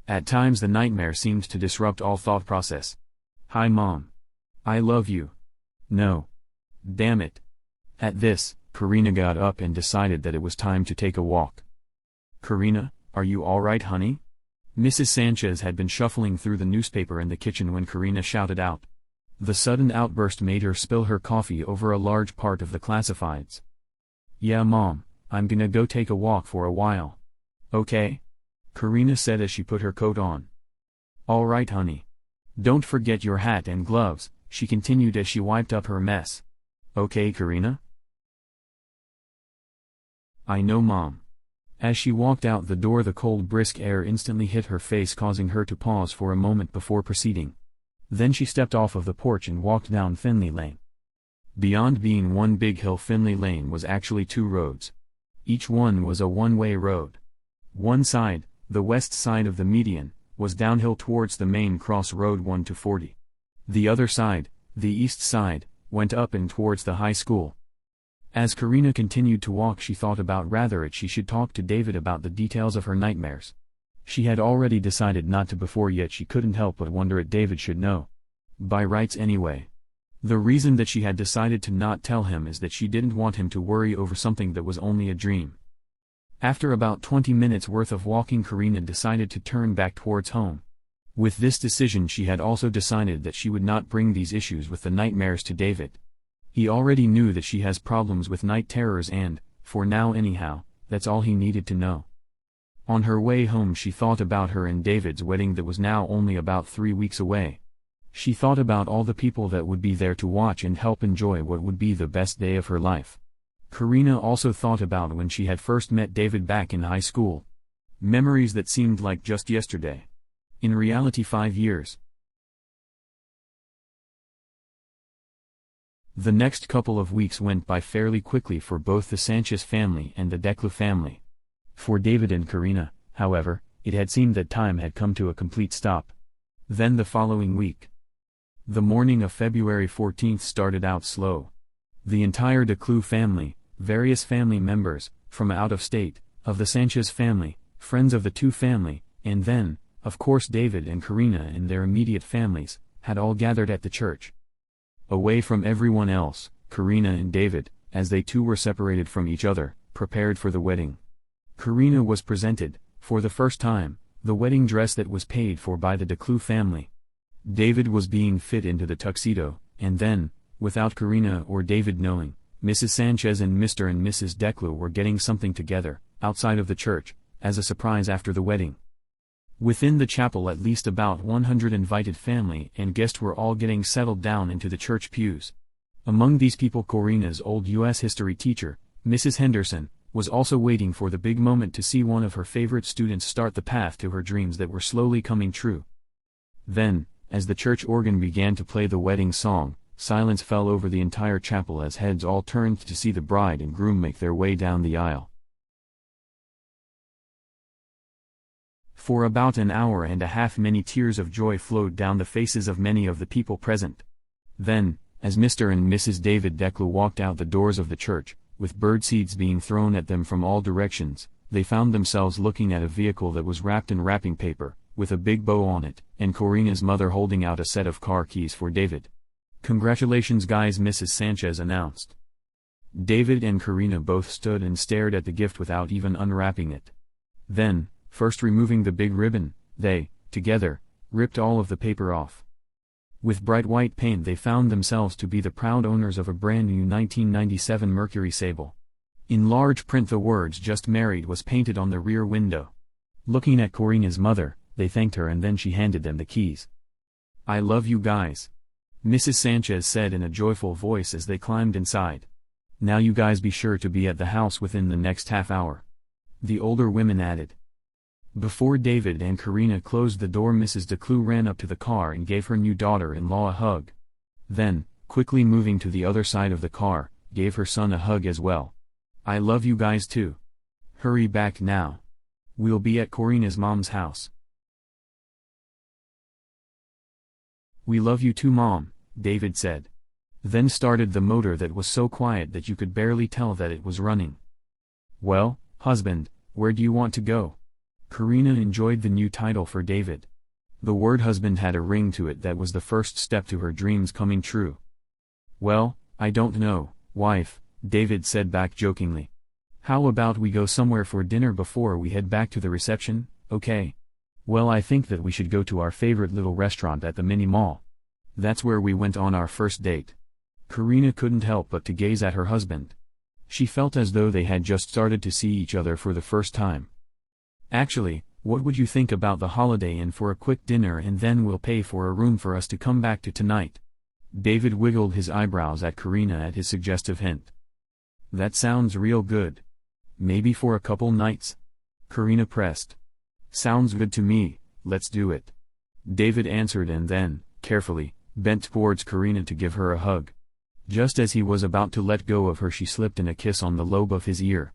[SPEAKER 2] At times the nightmare seemed to disrupt all thought process. Hi Mom. I love you. No. Damn it. At this, Karina got up and decided that it was time to take a walk. Karina, are you alright, honey? Mrs. Sanchez had been shuffling through the newspaper in the kitchen when Karina shouted out. The sudden outburst made her spill her coffee over a large part of the classifieds. Yeah Mom, I'm gonna go take a walk for a while. Okay? Karina said as she put her coat on. Alright honey. Don't forget your hat and gloves, she continued as she wiped up her mess. Okay Karina? I know Mom. As she walked out the door, the cold brisk air instantly hit her face, causing her to pause for a moment before proceeding. Then she stepped off of the porch and walked down Finley Lane. Beyond being one big hill, Finley Lane was actually 2 roads. Each one was a one-way road. One side, the west side of the median, was downhill towards the main crossroad 1 to 40. The other side, the east side, went up and towards the high school. As Karina continued to walk, she thought about whether she should talk to David about the details of her nightmares. She had already decided not to before, yet she couldn't help but wonder if David should know. By rights anyway. The reason that she had decided to not tell him is that she didn't want him to worry over something that was only a dream. After about 20 minutes worth of walking, Karina decided to turn back towards home. With this decision, she had also decided that she would not bring these issues with the nightmares to David. He already knew that she has problems with night terrors and, for now anyhow, that's all he needed to know. On her way home, she thought about her and David's wedding that was now only about 3 weeks away. She thought about all the people that would be there to watch and help enjoy what would be the best day of her life. Karina also thought about when she had first met David back in high school. Memories that seemed like just yesterday. In reality, 5 years. The next couple of weeks went by fairly quickly for both the Sanchez family and the DeClue family. For David and Karina, however, it had seemed that time had come to a complete stop. Then the following week. The morning of February 14th started out slow. The entire DeClue family, various family members, from out of state, of the Sanchez family, friends of the two family, and then, of course, David and Karina and their immediate families, had all gathered at the church. Away from everyone else, Karina and David, as they two were separated from each other, prepared for the wedding. Karina was presented, for the first time, the wedding dress that was paid for by the Declue family. David was being fit into the tuxedo, and then, without Karina or David knowing, Mrs. Sanchez and Mr. and Mrs. Declue were getting something together, outside of the church, as a surprise after the wedding. Within the chapel at least about 100 invited family and guests were all getting settled down into the church pews. Among these people Karina's old U.S. history teacher, Mrs. Henderson, was also waiting for the big moment to see one of her favorite students start the path to her dreams that were slowly coming true. Then, as the church organ began to play the wedding song, silence fell over the entire chapel as heads all turned to see the bride and groom make their way down the aisle. For about an hour and a half many tears of joy flowed down the faces of many of the people present. Then, as Mr. and Mrs. David Declue walked out the doors of the church, with birdseeds being thrown at them from all directions, they found themselves looking at a vehicle that was wrapped in wrapping paper, with a big bow on it, and Karina's mother holding out a set of car keys for David. "Congratulations guys," Mrs. Sanchez announced. David and Karina both stood and stared at the gift without even unwrapping it. Then, first removing the big ribbon, they, together, ripped all of the paper off. With bright white paint they found themselves to be the proud owners of a brand new 1997 Mercury Sable. In large print the words "Just Married" was painted on the rear window. Looking at Karina's mother, they thanked her and then she handed them the keys. "I love you guys," Mrs. Sanchez said in a joyful voice as they climbed inside. "Now you guys be sure to be at the house within the next half hour," the older women added. Before David and Karina closed the door, Mrs. Declue ran up to the car and gave her new daughter-in-law a hug. Then, quickly moving to the other side of the car, gave her son a hug as well. "I love you guys too. Hurry back now. We'll be at Karina's mom's house." "We love you too, Mom," David said. Then started the motor that was so quiet that you could barely tell that it was running. "Well, husband, where do you want to go?" Karina enjoyed the new title for David. The word husband had a ring to it that was the first step to her dreams coming true. "Well, I don't know, wife," David said back jokingly. "How about we go somewhere for dinner before we head back to the reception, okay?" "Well, I think that we should go to our favorite little restaurant at the mini mall. That's where we went on our first date." Karina couldn't help but to gaze at her husband. She felt as though they had just started to see each other for the first time. "Actually, what would you think about the Holiday Inn for a quick dinner and then we'll pay for a room for us to come back to tonight?" David wiggled his eyebrows at Karina at his suggestive hint. "That sounds real good. Maybe for a couple nights?" Karina pressed. "Sounds good to me, let's do it," David answered and then, carefully, bent towards Karina to give her a hug. Just as he was about to let go of her she slipped in a kiss on the lobe of his ear.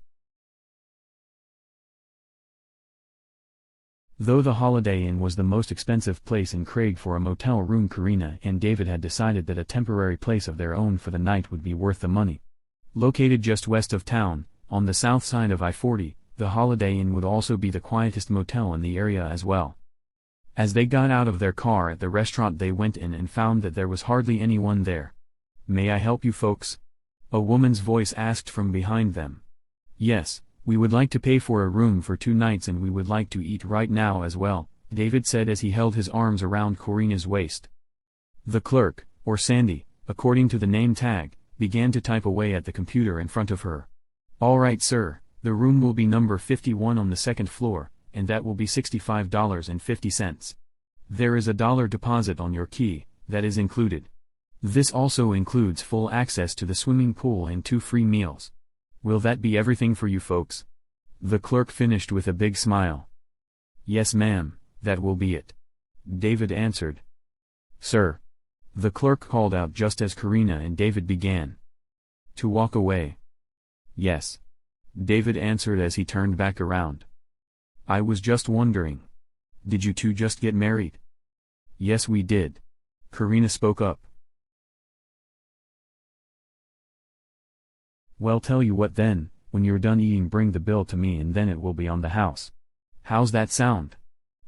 [SPEAKER 2] Though the Holiday Inn was the most expensive place in Craig for a motel room, Karina and David had decided that a temporary place of their own for the night would be worth the money. Located just west of town, on the south side of I-40, the Holiday Inn would also be the quietest motel in the area as well. As they got out of their car at the restaurant they went in and found that there was hardly anyone there. "May I help you folks?" a woman's voice asked from behind them. "Yes. We would like to pay for a room for 2 nights and we would like to eat right now as well," David said as he held his arms around Karina's waist. The clerk, or Sandy, according to the name tag, began to type away at the computer in front of her. "All right sir, the room will be number 51 on the 2nd floor, and that will be $65.50. There is a $1 deposit on your key, that is included. This also includes full access to the swimming pool and 2 free meals. Will that be everything for you folks?" The clerk finished with a big smile. "Yes ma'am, that will be it," David answered. "Sir," the clerk called out just as Karina and David began to walk away. "Yes," David answered as he turned back around. "I was just wondering. Did you two just get married?" "Yes we did," Karina spoke up. "Well, tell you what then, when you're done eating bring the bill to me and then it will be on the house. How's that sound?"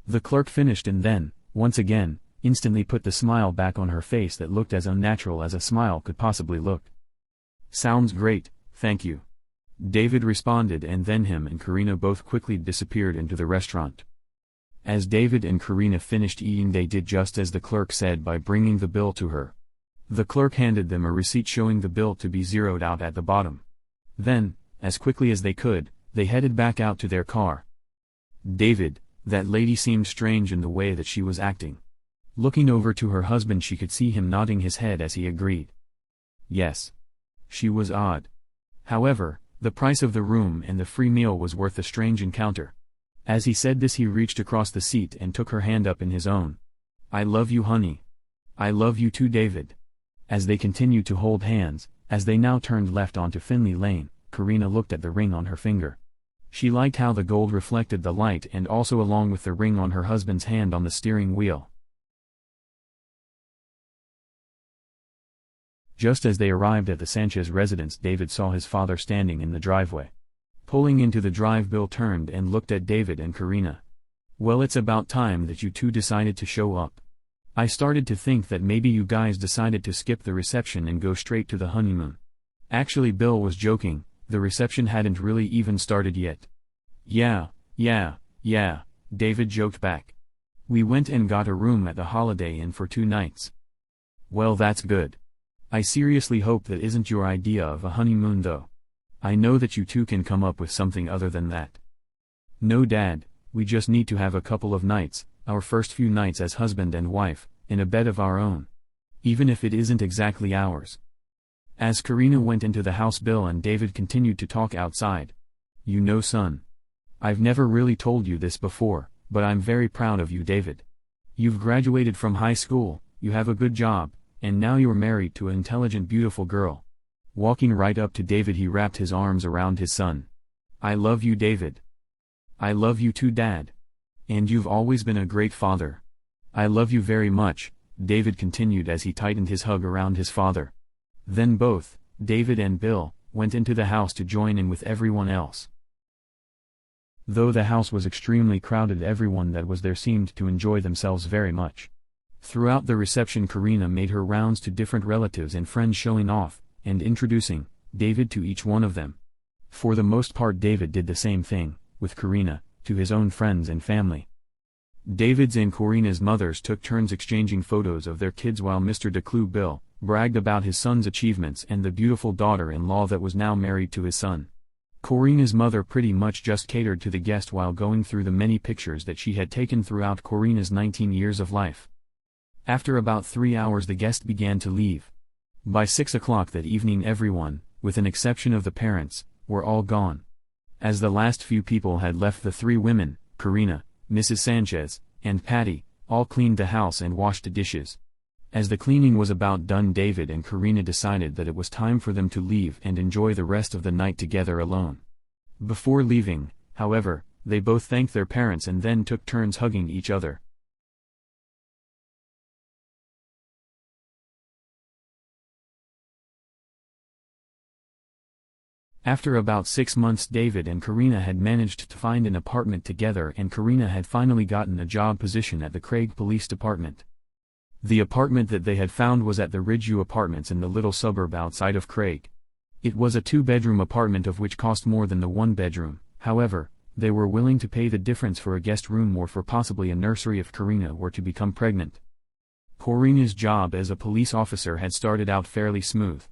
[SPEAKER 2] The clerk finished and then, once again, instantly put the smile back on her face that looked as unnatural as a smile could possibly look. "Sounds great, thank you," David responded, and then him and Karina both quickly disappeared into the restaurant. As David and Karina finished eating, they did just as the clerk said by bringing the bill to her. The clerk handed them a receipt showing the bill to be zeroed out at the bottom. Then, as quickly as they could, they headed back out to their car. "David, that lady seemed strange in the way that she was acting." Looking over to her husband, she could see him nodding his head as he agreed. Yes. She was odd. However, the price of the room and the free meal was worth the strange encounter. As he said this, he reached across the seat and took her hand up in his own. "I love you, honey. I love you too, David." As they continued to hold hands, as they now turned left onto Finley Lane, Karina looked at the ring on her finger. She liked how the gold reflected the light, and also along with the ring on her husband's hand on the steering wheel. Just as they arrived at the Sanchez residence, David saw his father standing in the driveway. Pulling into the drive, Bill turned and looked at David and Karina. "Well, it's about time that you two decided to show up. I started to think that maybe you guys decided to skip the reception and go straight to the honeymoon." Actually, Bill was joking, the reception hadn't really even started yet. Yeah, David joked back. "We went and got a room at the Holiday Inn for 2 nights. "Well, that's good. I seriously hope that isn't your idea of a honeymoon though. I know that you two can come up with something other than that." "No, Dad, we just need to have a couple of nights, our first few nights as husband and wife, in a bed of our own. Even if it isn't exactly ours." As Karina went into the house, Bill and David continued to talk outside. "You know, son, I've never really told you this before, but I'm very proud of you, David. You've graduated from high school, you have a good job, and now you're married to an intelligent, beautiful girl." Walking right up to David, he wrapped his arms around his son. "I love you, David. I love you too, Dad. And you've always been a great father. I love you very much," David continued as he tightened his hug around his father. Then both, David and Bill, went into the house to join in with everyone else. Though the house was extremely crowded, everyone that was there seemed to enjoy themselves very much. Throughout the reception, Karina made her rounds to different relatives and friends, showing off and introducing David to each one of them. For the most part, David did the same thing with Karina to his own friends and family. David's and Karina's mothers took turns exchanging photos of their kids, while Mr. DeClue, Bill, bragged about his son's achievements and the beautiful daughter-in-law that was now married to his son. Karina's mother pretty much just catered to the guest while going through the many pictures that she had taken throughout Karina's 19 years of life. After about 3 hours, the guest began to leave. By 6 o'clock that evening, everyone, with an exception of the parents, were all gone. As the last few people had left, the 3 women, Karina, Mrs. Sanchez, and Patty, all cleaned the house and washed the dishes. As the cleaning was about done, David and Karina decided that it was time for them to leave and enjoy the rest of the night together alone. Before leaving, however, they both thanked their parents and then took turns hugging each other. After about 6 months, David and Karina had managed to find an apartment together, and Karina had finally gotten a job position at the Craig Police Department. The apartment that they had found was at the Ridgeview Apartments in the little suburb outside of Craig. It was a 2-bedroom apartment, of which cost more than the 1-bedroom, however, they were willing to pay the difference for a guest room or for possibly a nursery if Karina were to become pregnant. Karina's job as a police officer had started out fairly smooth.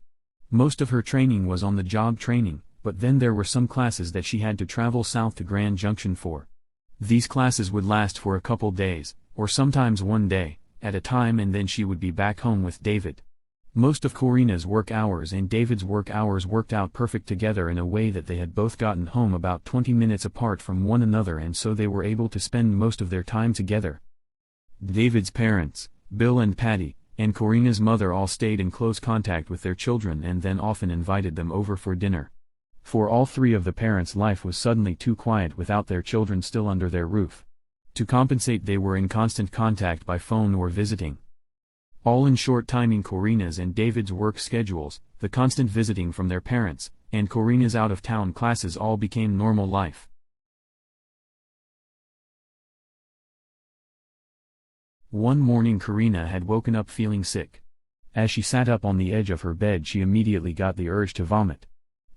[SPEAKER 2] Most of her training was on-the-job training, but then there were some classes that she had to travel south to Grand Junction for. These classes would last for a couple days, or sometimes 1 day, at a time, and then she would be back home with David. Most of Karina's work hours and David's work hours worked out perfect together in a way that they had both gotten home about 20 minutes apart from one another, and so they were able to spend most of their time together. David's parents, Bill and Patty, and Karina's mother all stayed in close contact with their children and then often invited them over for dinner. For all 3 of the parents, life was suddenly too quiet without their children still under their roof. To compensate, they were in constant contact by phone or visiting. All in short timing Karina's and David's work schedules, the constant visiting from their parents, and Karina's out-of-town classes all became normal life. One morning Karina had woken up feeling sick. As she sat up on the edge of her bed she immediately got the urge to vomit.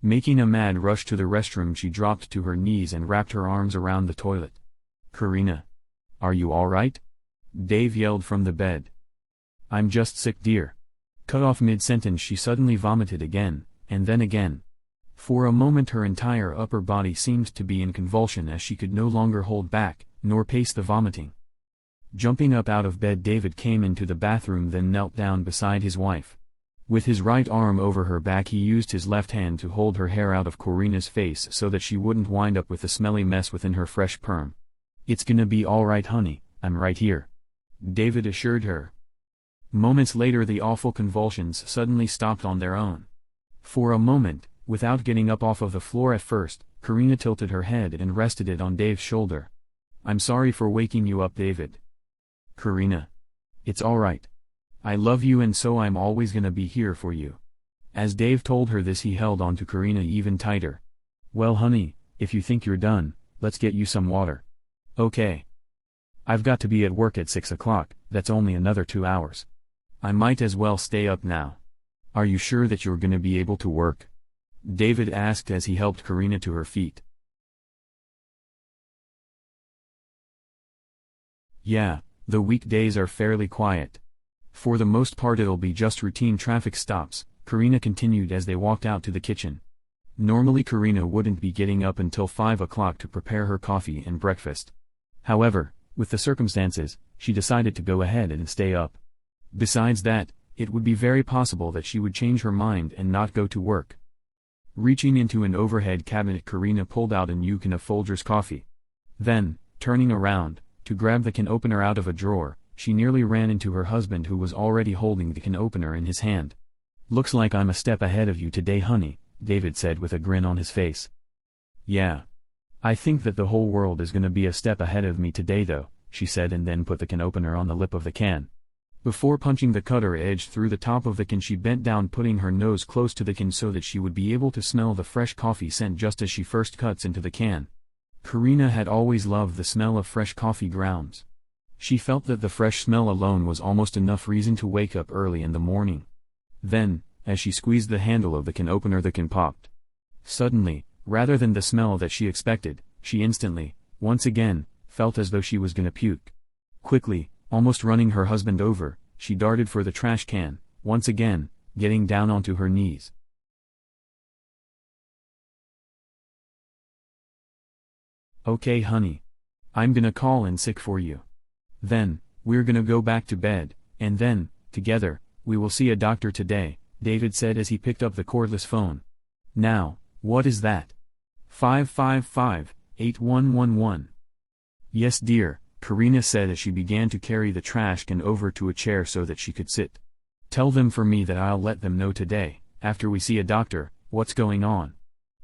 [SPEAKER 2] Making a mad rush to the restroom she dropped to her knees and wrapped her arms around the toilet. "Karina. Are you alright?" Dave yelled from the bed. "I'm just sick, dear." Cut off mid-sentence she suddenly vomited again, and then again. For a moment her entire upper body seemed to be in convulsion as she could no longer hold back, nor pace the vomiting. Jumping up out of bed David came into the bathroom then knelt down beside his wife. With his right arm over her back he used his left hand to hold her hair out of Karina's face so that she wouldn't wind up with the smelly mess within her fresh perm. "It's gonna be alright honey, I'm right here," David assured her. Moments later the awful convulsions suddenly stopped on their own. For a moment, without getting up off of the floor at first, Karina tilted her head and rested it on Dave's shoulder. "I'm sorry for waking you up, David." "Karina. It's alright. I love you and so I'm always gonna be here for you." As Dave told her this he held on to Karina even tighter. "Well honey, if you think you're done, let's get you some water." "Okay. I've got to be at work at 6 o'clock, that's only another 2 hours. I might as well stay up now." "Are you sure that you're gonna be able to work?" David asked as he helped Karina to her feet. "Yeah, the weekdays are fairly quiet. For the most part it'll be just routine traffic stops," Karina continued as they walked out to the kitchen. Normally Karina wouldn't be getting up until 5 o'clock to prepare her coffee and breakfast. However, with the circumstances, she decided to go ahead and stay up. Besides that, it would be very possible that she would change her mind and not go to work. Reaching into an overhead cabinet Karina pulled out a new can of Folgers coffee. Then, turning around, to grab the can opener out of a drawer, she nearly ran into her husband who was already holding the can opener in his hand. "Looks like I'm a step ahead of you today honey," David said with a grin on his face. "Yeah. I think that the whole world is gonna be a step ahead of me today though," she said and then put the can opener on the lip of the can. Before punching the cutter edge through the top of the can she bent down putting her nose close to the can so that she would be able to smell the fresh coffee scent just as she first cuts into the can. Karina had always loved the smell of fresh coffee grounds. She felt that the fresh smell alone was almost enough reason to wake up early in the morning. Then, as she squeezed the handle of the can opener the can popped. Suddenly, rather than the smell that she expected, she instantly, once again, felt as though she was gonna puke. Quickly, almost running her husband over, she darted for the trash can, once again, getting down onto her knees. "Okay honey. I'm gonna call in sick for you. Then, we're gonna go back to bed, and then, together, we will see a doctor today," David said as he picked up the cordless phone. "Now, what is that? 555-8111. "Yes dear," Karina said as she began to carry the trash can over to a chair so that she could sit. "Tell them for me that I'll let them know today, after we see a doctor, what's going on.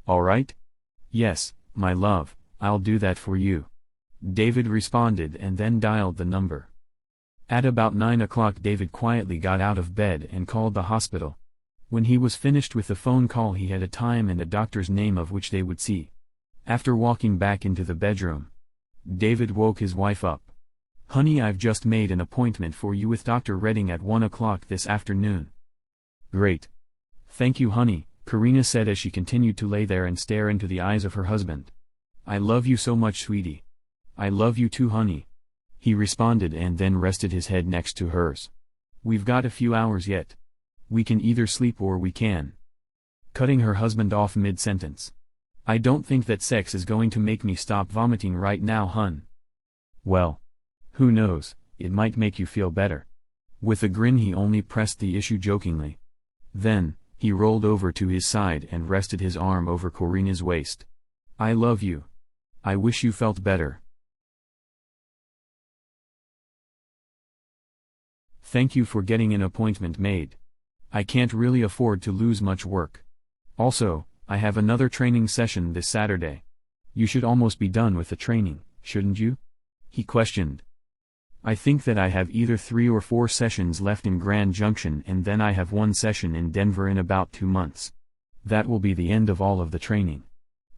[SPEAKER 2] Alright?" "Yes, my love, I'll do that for you," David responded and then dialed the number. At about 9 o'clock David quietly got out of bed and called the hospital. When he was finished with the phone call he had a time and a doctor's name of which they would see. After walking back into the bedroom, David woke his wife up. "Honey, I've just made an appointment for you with Dr. Redding at 1 o'clock this afternoon." "Great. Thank you honey," Karina said as she continued to lay there and stare into the eyes of her husband. "I love you so much sweetie." "I love you too honey," he responded and then rested his head next to hers. "We've got a few hours yet. We can either sleep or we can." Cutting her husband off mid-sentence. "I don't think that sex is going to make me stop vomiting right now hun." "Well, who knows, it might make you feel better." With a grin he only pressed the issue jokingly. Then, he rolled over to his side and rested his arm over Karina's waist. "I love you. I wish you felt better." "Thank you for getting an appointment made. I can't really afford to lose much work. Also, I have another training session this Saturday. You should almost be done with the training, shouldn't you?" he questioned. "I think that I have either 3 or 4 sessions left in Grand Junction and then I have 1 session in Denver in about 2 months. That will be the end of all of the training."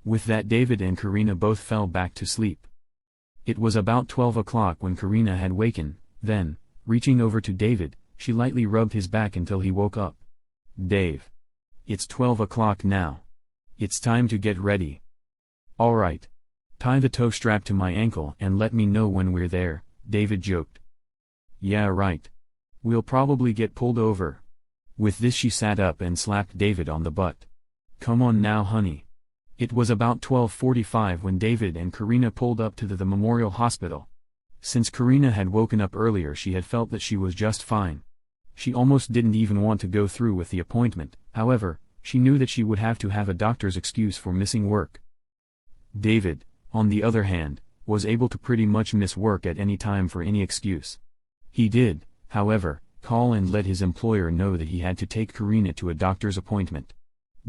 [SPEAKER 2] With that David and Karina both fell back to sleep. It was about 12 o'clock when Karina had wakened, Then, reaching over to David, she lightly rubbed his back until he woke up. "Dave. It's 12 o'clock now. It's time to get ready." "All right. Tie the tow strap to my ankle and let me know when we're there," David joked. "Yeah, right. We'll probably get pulled over." With this she sat up and slapped David on the butt. "Come on now, honey." It was about 12:45 when David and Karina pulled up to the Memorial Hospital. Since Karina had woken up earlier, she had felt that she was just fine. She almost didn't even want to go through with the appointment. However, she knew that she would have to have a doctor's excuse for missing work. David, on the other hand, was able to pretty much miss work at any time for any excuse. He did, however, call and let his employer know that he had to take Karina to a doctor's appointment.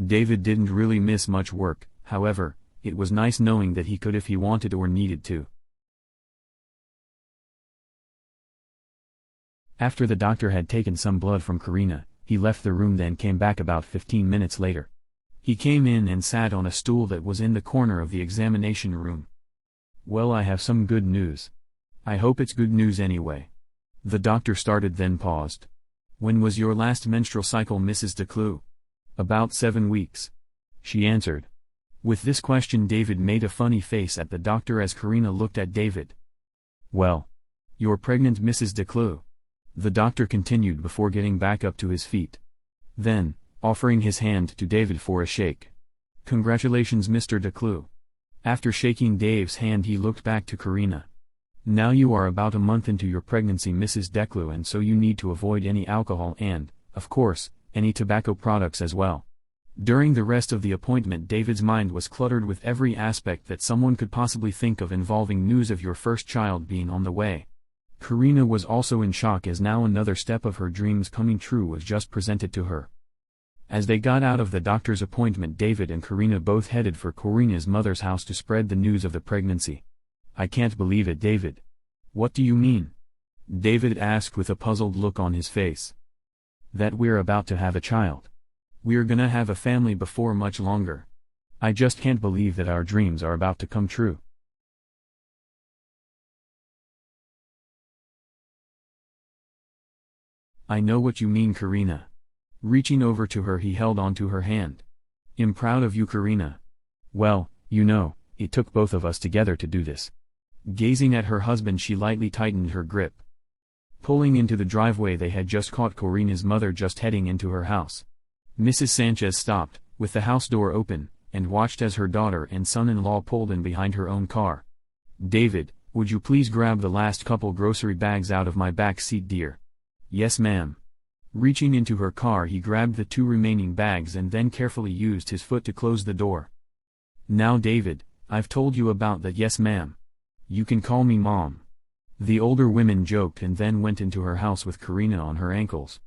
[SPEAKER 2] David didn't really miss much work, however, it was nice knowing that he could if he wanted or needed to. After the doctor had taken some blood from Karina, he left the room, then came back about 15 minutes later. He came in and sat on a stool that was in the corner of the examination room. "Well, I have some good news. I hope it's good news anyway." The doctor started, then paused. "When was your last menstrual cycle, Mrs. Declue?" "About 7 weeks." she answered. With this question, David made a funny face at the doctor as Karina looked at David. "Well, you're pregnant, Mrs. Declue," the doctor continued before getting back up to his feet. Then, offering his hand to David for a shake. "Congratulations, Mr. Declue." After shaking Dave's hand, he looked back to Karina. "Now you are about a month into your pregnancy, Mrs. Declue, and so you need to avoid any alcohol and, of course, any tobacco products as well." During the rest of the appointment, David's mind was cluttered with every aspect that someone could possibly think of involving news of your first child being on the way. Karina was also in shock, as now another step of her dreams coming true was just presented to her. As they got out of the doctor's appointment, David and Karina both headed for Karina's mother's house to spread the news of the pregnancy. "I can't believe it, David." "What do you mean?" David asked with a puzzled look on his face. "That we're about to have a child. We're gonna have a family before much longer. I just can't believe that our dreams are about to come true." "I know what you mean, Karina." Reaching over to her, he held onto her hand. "I'm proud of you, Karina. Well, you know, it took both of us together to do this." Gazing at her husband, she lightly tightened her grip. Pulling into the driveway, they had just caught Karina's mother just heading into her house. Mrs. Sanchez stopped, with the house door open, and watched as her daughter and son-in-law pulled in behind her own car. "David, would you please grab the last couple grocery bags out of my back seat, dear?" "Yes, ma'am." Reaching into her car, he grabbed the 2 remaining bags and then carefully used his foot to close the door. "Now, David, I've told you about that. Yes, ma'am. You can call me Mom." The older women joked and then went into her house with Karina on her ankles.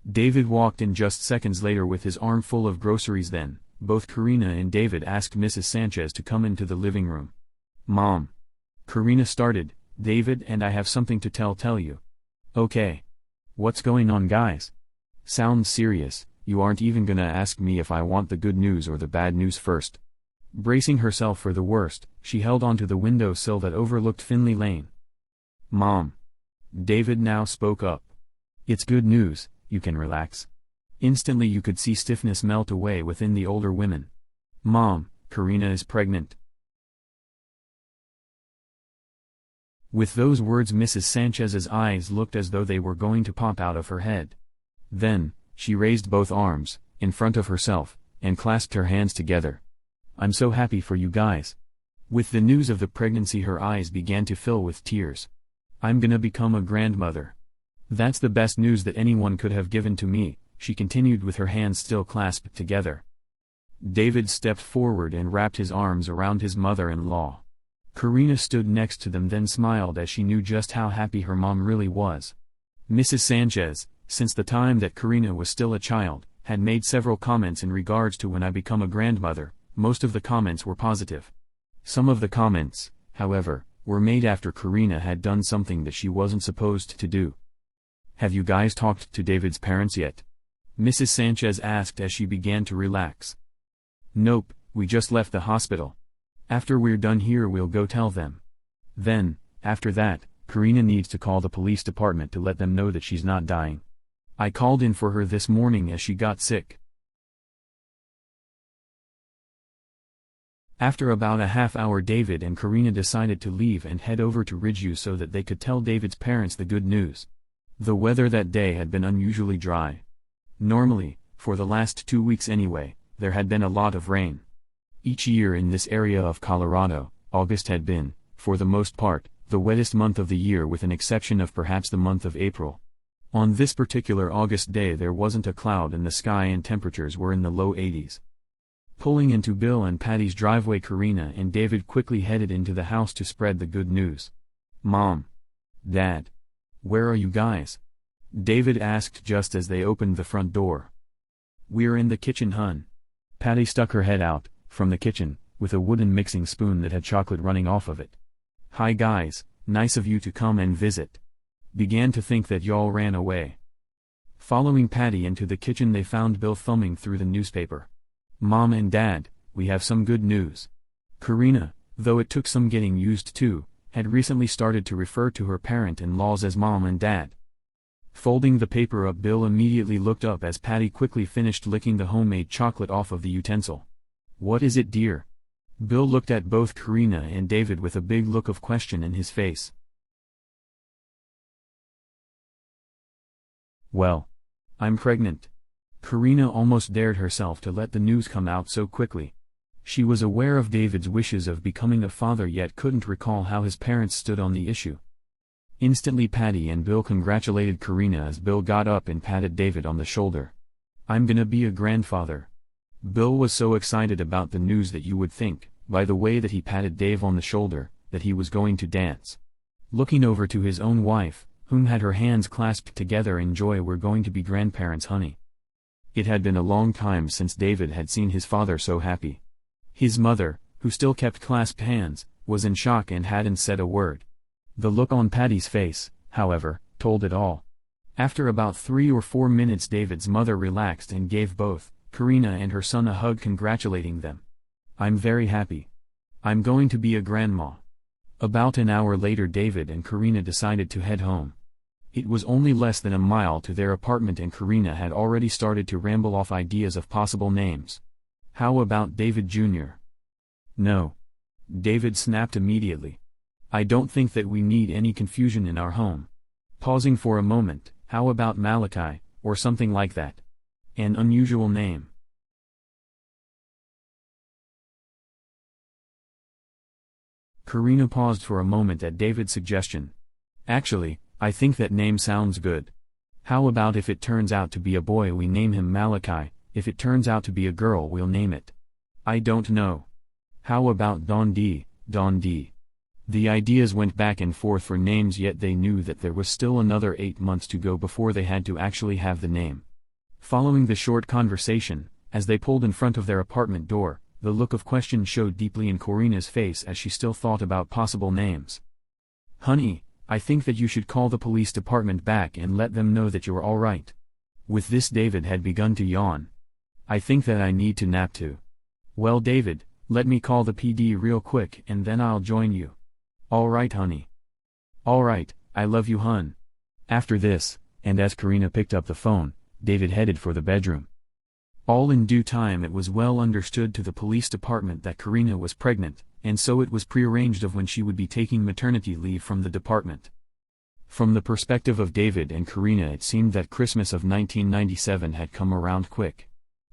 [SPEAKER 2] David walked in just seconds later with his arm full of groceries. Then, both Karina and David asked Mrs. Sanchez to come into the living room. "Mom," Karina started, "David and I have something to tell you." "Okay. What's going on, guys? Sounds serious. You aren't even gonna ask me if I want the good news or the bad news first." Bracing herself for the worst, she held onto the windowsill that overlooked Finley Lane. "Mom." David now spoke up. "It's good news, you can relax." Instantly you could see stiffness melt away within the older women. "Mom, Karina is pregnant." With those words, Mrs. Sanchez's eyes looked as though they were going to pop out of her head. Then, she raised both arms, in front of herself, and clasped her hands together. "I'm so happy for you guys." With the news of the pregnancy, her eyes began to fill with tears. "I'm gonna become a grandmother. That's the best news that anyone could have given to me," she continued with her hands still clasped together. David stepped forward and wrapped his arms around his mother-in-law. Karina stood next to them, then smiled as she knew just how happy her mom really was. Mrs. Sanchez, since the time that Karina was still a child, had made several comments in regards to when I become a grandmother. Most of the comments were positive. Some of the comments, however, were made after Karina had done something that she wasn't supposed to do. "Have you guys talked to David's parents yet?" Mrs. Sanchez asked as she began to relax. "Nope, we just left the hospital. After we're done here we'll go tell them. Then, after that, Karina needs to call the police department to let them know that she's not dying. I called in for her this morning as she got sick. After about a half hour, David and Karina decided to leave and head over to Ridgeview so that they could tell David's parents the good news. The weather that day had been unusually dry. Normally, for the last 2 weeks anyway, there had been a lot of rain. Each year in this area of Colorado, August had been, for the most part, the wettest month of the year with an exception of perhaps the month of April. On this particular August day there wasn't a cloud in the sky and temperatures were in the low 80s. Pulling into Bill and Patty's driveway, Karina and David quickly headed into the house to spread the good news. "Mom. Dad. Where are you guys?" David asked just as they opened the front door. "We're in the kitchen, hun." Patty stuck her head out, from the kitchen, with a wooden mixing spoon that had chocolate running off of it. "Hi guys, nice of you to come and visit. Began to think that y'all ran away." Following Patty into the kitchen, they found Bill thumbing through the newspaper. "Mom and Dad, we have some good news." Karina, though it took some getting used to, had recently started to refer to her parent-in-laws as Mom and Dad. Folding the paper up, Bill immediately looked up as Patty quickly finished licking the homemade chocolate off of the utensil. "What is it, dear?" Bill looked at both Karina and David with a big look of question in his face. "Well, I'm pregnant." Karina almost dared herself to let the news come out so quickly. She was aware of David's wishes of becoming a father yet couldn't recall how his parents stood on the issue. Instantly Patty and Bill congratulated Karina as Bill got up and patted David on the shoulder. "I'm gonna be a grandfather." Bill was so excited about the news that you would think, by the way that he patted Dave on the shoulder, that he was going to dance. Looking over to his own wife, whom had her hands clasped together in joy, "We're going to be grandparents, honey." It had been a long time since David had seen his father so happy. His mother, who still kept clasped hands, was in shock and hadn't said a word. The look on Patty's face, however, told it all. After about 3 or 4 minutes, David's mother relaxed and gave both Karina and her son a hug, congratulating them. "I'm very happy. I'm going to be a grandma." About an hour later, David and Karina decided to head home. It was only less than a mile to their apartment and Karina had already started to ramble off ideas of possible names. "How about David Jr.? "No." David snapped immediately. "I don't think that we need any confusion in our home." Pausing for a moment, "How about Malachi, or something like that? An unusual name." Karina paused for a moment at David's suggestion. "Actually, I think that name sounds good. How about if it turns out to be a boy we name him Malachi, if it turns out to be a girl we'll name it, I don't know. How about Don D, Don D?" The ideas went back and forth for names, yet they knew that there was still another 8 months to go before they had to actually have the name. Following the short conversation, as they pulled in front of their apartment door, the look of question showed deeply in Karina's face as she still thought about possible names. "Honey, I think that you should call the police department back and let them know that you're all right." With this, David had begun to yawn. "I think that I need to nap too." "Well, David, let me call the PD real quick and then I'll join you." "All right, honey." "All right, I love you, hun." After this, and as Karina picked up the phone, David headed for the bedroom. All in due time, it was well understood to the police department that Karina was pregnant, and so it was prearranged of when she would be taking maternity leave from the department. From the perspective of David and Karina, it seemed that Christmas of 1997 had come around quick.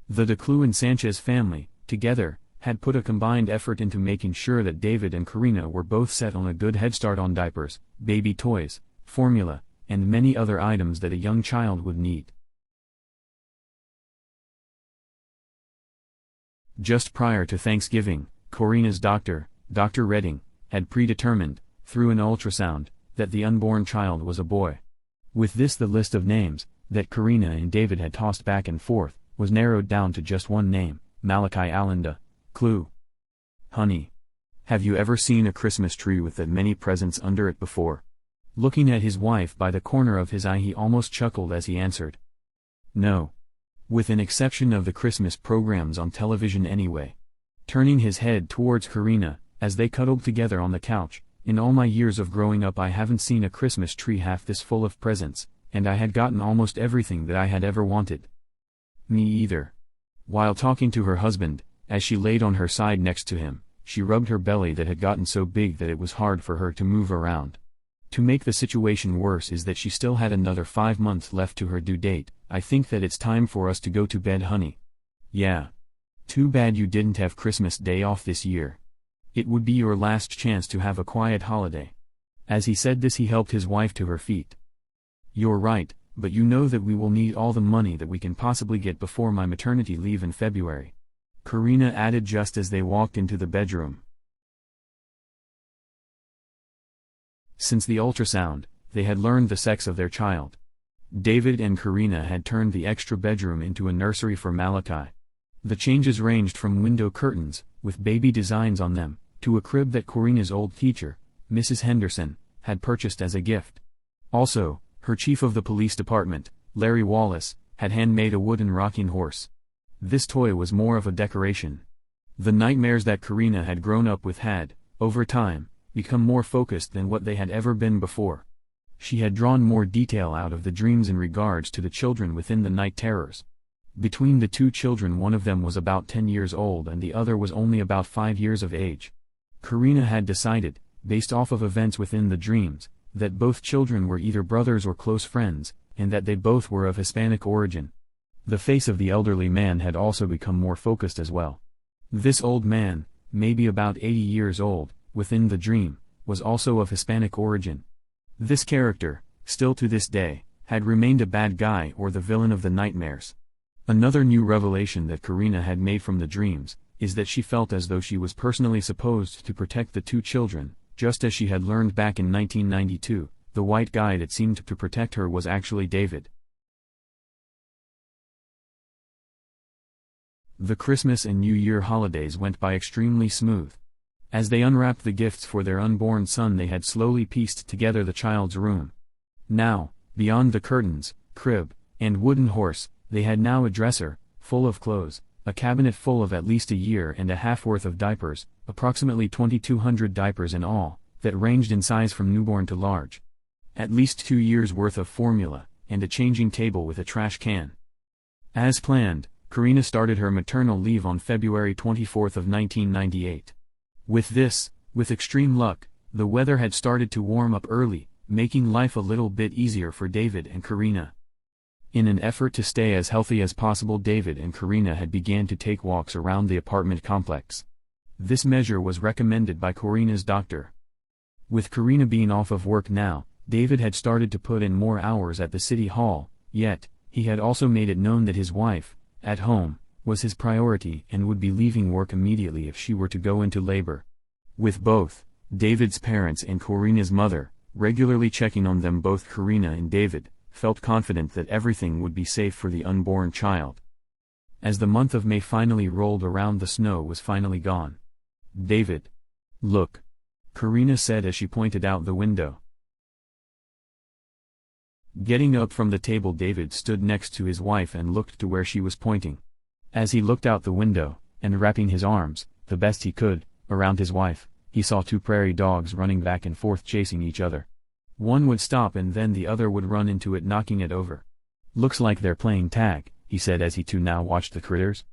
[SPEAKER 2] The DeClue and Sanchez family, together, had put a combined effort into making sure that David and Karina were both set on a good head start on diapers, baby toys, formula, and many other items that a young child would need. Just prior to Thanksgiving, Karina's doctor, Dr. Redding, had predetermined, through an ultrasound, that the unborn child was a boy. With this, the list of names that Karina and David had tossed back and forth was narrowed down to just one name, Malachi Allenda, Clue. "Honey, have you ever seen a Christmas tree with that many presents under it before?" Looking at his wife by the corner of his eye, he almost chuckled as he answered. "No. With an exception of the Christmas programs on television anyway." Turning his head towards Karina, as they cuddled together on the couch, In all my years of growing up I haven't seen a Christmas tree half this full of presents, and I had gotten almost everything that I had ever wanted. Me either. While talking to her husband, as she laid on her side next to him, she rubbed her belly that had gotten so big that it was hard for her to move around. To make the situation worse is that she still had another 5 months left to her due date. I think that it's time for us to go to bed, honey. Yeah. Too bad you didn't have Christmas Day off this year. It would be your last chance to have a quiet holiday. As he said this, he helped his wife to her feet. You're right, but you know that we will need all the money that we can possibly get before my maternity leave in February. Karina added just as they walked into the bedroom. Since the ultrasound, they had learned the sex of their child. David and Karina had turned the extra bedroom into a nursery for Malachi. The changes ranged from window curtains, with baby designs on them, to a crib that Karina's old teacher, Mrs. Henderson, had purchased as a gift. Also, her chief of the police department, Larry Wallace, had handmade a wooden rocking horse. This toy was more of a decoration. The nightmares that Karina had grown up with had, over time, become more focused than what they had ever been before. She had drawn more detail out of the dreams in regards to the children within the night terrors. Between the two children, one of them was about 10 years old and the other was only about 5 years of age. Karina had decided, based off of events within the dreams, that both children were either brothers or close friends, and that they both were of Hispanic origin. The face of the elderly man had also become more focused as well. This old man, maybe about 80 years old, within the dream, was also of Hispanic origin. This character, still to this day, had remained a bad guy or the villain of the nightmares. Another new revelation that Karina had made from the dreams, is that she felt as though she was personally supposed to protect the two children, just as she had learned back in 1992, the white guy that seemed to protect her was actually David. The Christmas and New Year holidays went by extremely smooth. As they unwrapped the gifts for their unborn son, they had slowly pieced together the child's room. Now, beyond the curtains, crib, and wooden horse, they had now a dresser, full of clothes, a cabinet full of at least a year and a half worth of diapers, approximately 2,200 diapers in all, that ranged in size from newborn to large. At least 2 years worth of formula, and a changing table with a trash can. As planned, Karina started her maternal leave on February 24 of 1998. With extreme luck, the weather had started to warm up early, making life a little bit easier for David and Karina. In an effort to stay as healthy as possible, David and Karina had began to take walks around the apartment complex. This measure was recommended by Karina's doctor. With Karina being off of work now, David had started to put in more hours at the city hall, yet, he had also made it known that his wife, at home, was his priority and would be leaving work immediately if she were to go into labor. With both, David's parents and Karina's mother, regularly checking on them, both Karina and David felt confident that everything would be safe for the unborn child. As the month of May finally rolled around, the snow was finally gone. David. Look. Karina said as she pointed out the window. Getting up from the table, David stood next to his wife and looked to where she was pointing. As he looked out the window, and wrapping his arms, the best he could, around his wife, he saw 2 prairie dogs running back and forth chasing each other. One would stop and then the other would run into it, knocking it over. Looks like they're playing tag, he said as he too now watched the critters.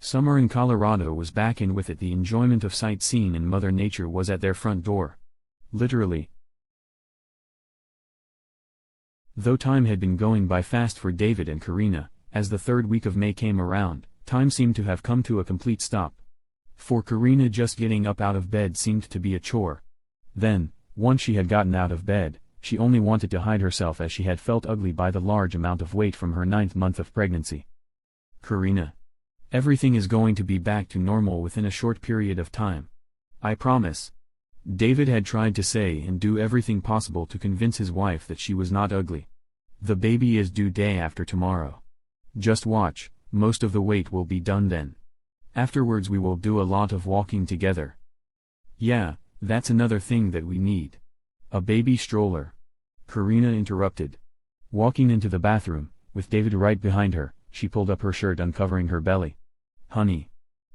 [SPEAKER 2] Summer in Colorado was back, and with it the enjoyment of sightseeing and Mother Nature was at their front door. Literally. Though time had been going by fast for David and Karina, as the 3rd week of May came around, time seemed to have come to a complete stop. For Karina, just getting up out of bed seemed to be a chore. Then, once she had gotten out of bed, she only wanted to hide herself as she had felt ugly by the large amount of weight from her 9th month of pregnancy. Karina. Everything is going to be back to normal within a short period of time. I promise. David had tried to say and do everything possible to convince his wife that she was not ugly. The baby is due day after tomorrow. Just watch, most of the weight will be done then. Afterwards we will do a lot of walking together. Yeah, that's another thing that we need. A baby stroller. Karina interrupted. Walking into the bathroom, with David right behind her, she pulled up her shirt, uncovering her belly. Honey.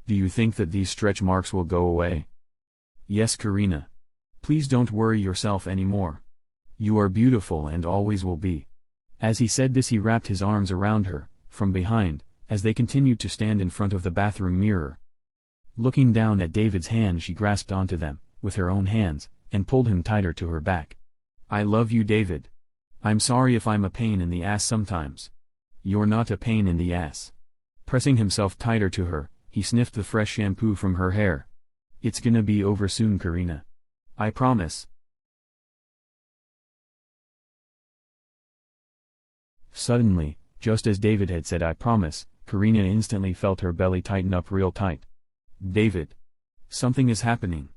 [SPEAKER 2] Do you think that these stretch marks will go away? Yes, Karina. Please don't worry yourself anymore. You are beautiful and always will be. As he said this, he wrapped his arms around her, from behind, as they continued to stand in front of the bathroom mirror. Looking down at David's hands, she grasped onto them, with her own hands, and pulled him tighter to her back. I love you, David. I'm sorry if I'm a pain in the ass sometimes. You're not a pain in the ass. Pressing himself tighter to her, he sniffed the fresh shampoo from her hair. It's gonna be over soon, Karina. I promise. Suddenly, just as David had said I promise, Karina instantly felt her belly tighten up real tight. David. Something is happening.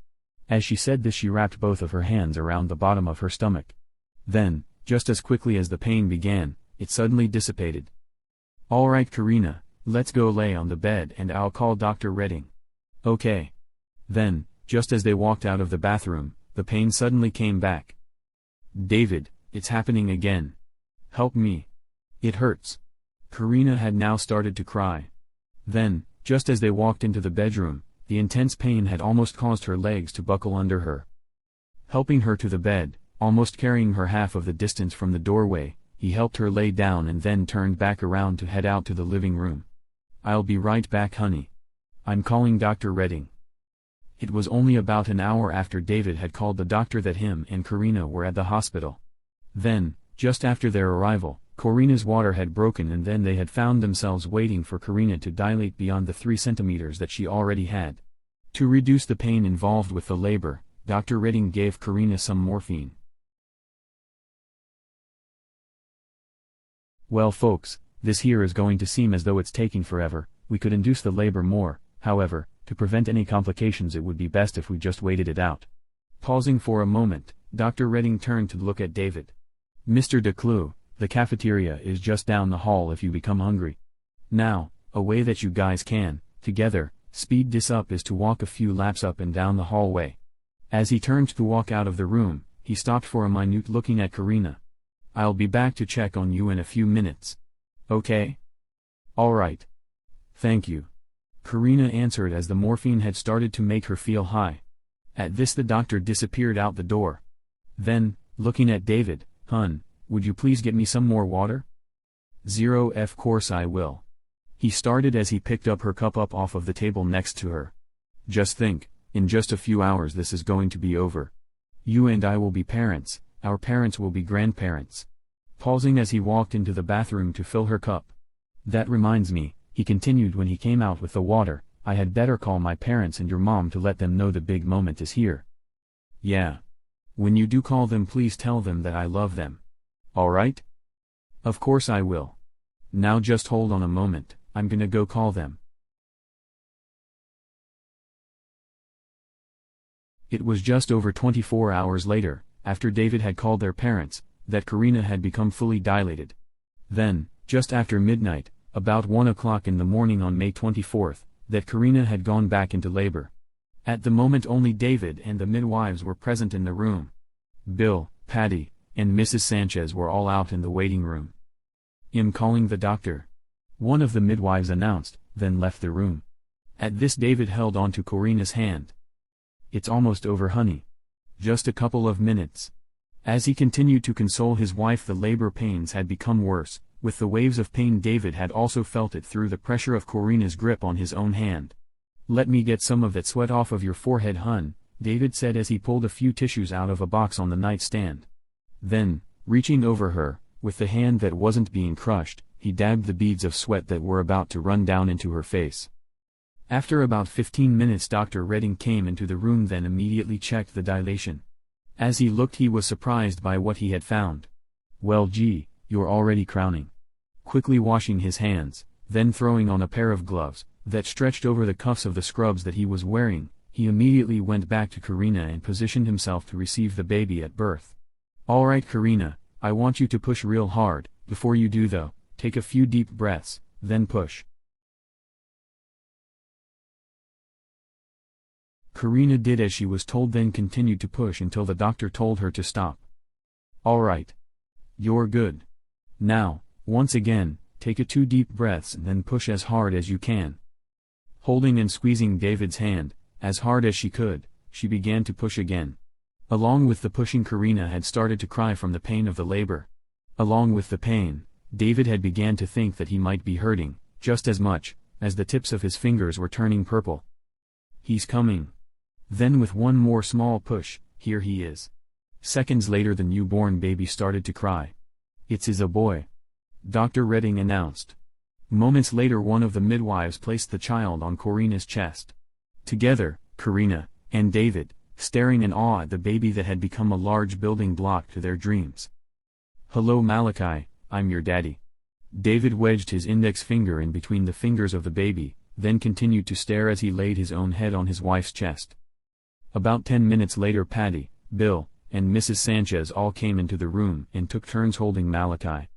[SPEAKER 2] As she said this, she wrapped both of her hands around the bottom of her stomach. Then, just as quickly as the pain began, it suddenly dissipated. Alright, Karina, let's go lay on the bed and I'll call Dr. Redding. Okay. Then, just as they walked out of the bathroom, the pain suddenly came back. David, it's happening again. Help me. It hurts. Karina had now started to cry. Then, just as they walked into the bedroom, the intense pain had almost caused her legs to buckle under her. Helping her to the bed, almost carrying her half of the distance from the doorway, he helped her lay down and then turned back around to head out to the living room. I'll be right back, honey. I'm calling Dr. Redding. It was only about an hour after David had called the doctor that him and Karina were at the hospital. Then, just after their arrival, Karina's water had broken and then they had found themselves waiting for Karina to dilate beyond the 3 centimeters that she already had. To reduce the pain involved with the labor, Dr. Redding gave Karina some morphine. Well folks, this here is going to seem as though it's taking forever. We could induce the labor more, however, to prevent any complications it would be best if we just waited it out. Pausing for a moment, Dr. Redding turned to look at David. Mr. Declue, the cafeteria is just down the hall if you become hungry. Now, a way that you guys can, together, speed this up is to walk a few laps up and down the hallway. As he turned to walk out of the room, he stopped for a minute looking at Karina. I'll be back to check on you in a few minutes. Okay? Alright. Thank you. Karina answered as the morphine had started to make her feel high. At this the doctor disappeared out the door. Then, looking at David, Hun, would you please get me some more water? Of course I will. He started as he picked up her cup up off of the table next to her. Just think, in just a few hours this is going to be over. You and I will be parents, our parents will be grandparents. Pausing as he walked into the bathroom to fill her cup. That reminds me, he continued when he came out with the water, I had better call my parents and your mom to let them know the big moment is here. Yeah. When you do call them, please tell them that I love them. Alright? Of course I will. Now just hold on a moment, I'm gonna go call them. It was just over 24 hours later, after David had called their parents, that Karina had become fully dilated. Then, just after midnight, about 1 o'clock in the morning on May 24th, that Karina had gone back into labor. At the moment only David and the midwives were present in the room. Bill, Patty, and Mrs. Sanchez were all out in the waiting room. I'm calling the doctor. One of the midwives announced, then left the room. At this David held on to Karina's hand. It's almost over, honey. Just a couple of minutes. As he continued to console his wife, the labor pains had become worse. With the waves of pain, David had also felt it through the pressure of Karina's grip on his own hand. Let me get some of that sweat off of your forehead, hun, David said as he pulled a few tissues out of a box on the nightstand. Then, reaching over her, with the hand that wasn't being crushed, he dabbed the beads of sweat that were about to run down into her face. After about 15 minutes, Dr. Redding came into the room, then immediately checked the dilation. As he looked, he was surprised by what he had found. Well, gee, you're already crowning. Quickly washing his hands, then throwing on a pair of gloves that stretched over the cuffs of the scrubs that he was wearing, he immediately went back to Karina and positioned himself to receive the baby at birth. Alright, Karina, I want you to push real hard. Before you do though, take a few deep breaths, then push. Karina did as she was told, then continued to push until the doctor told her to stop. Alright. You're good. Now, once again, take 2 deep breaths and then push as hard as you can. Holding and squeezing David's hand, as hard as she could, she began to push again. Along with the pushing, Karina had started to cry from the pain of the labor. Along with the pain, David had began to think that he might be hurting, just as much, as the tips of his fingers were turning purple. He's coming. Then with one more small push, here he is. Seconds later the newborn baby started to cry. It's a boy. Dr. Redding announced. Moments later one of the midwives placed the child on Karina's chest. Together, Karina and David, staring in awe at the baby that had become a large building block to their dreams. Hello Malachi, I'm your daddy. David wedged his index finger in between the fingers of the baby, then continued to stare as he laid his own head on his wife's chest. About 10 minutes later Patty, Bill, and Mrs. Sanchez all came into the room and took turns holding Malachi.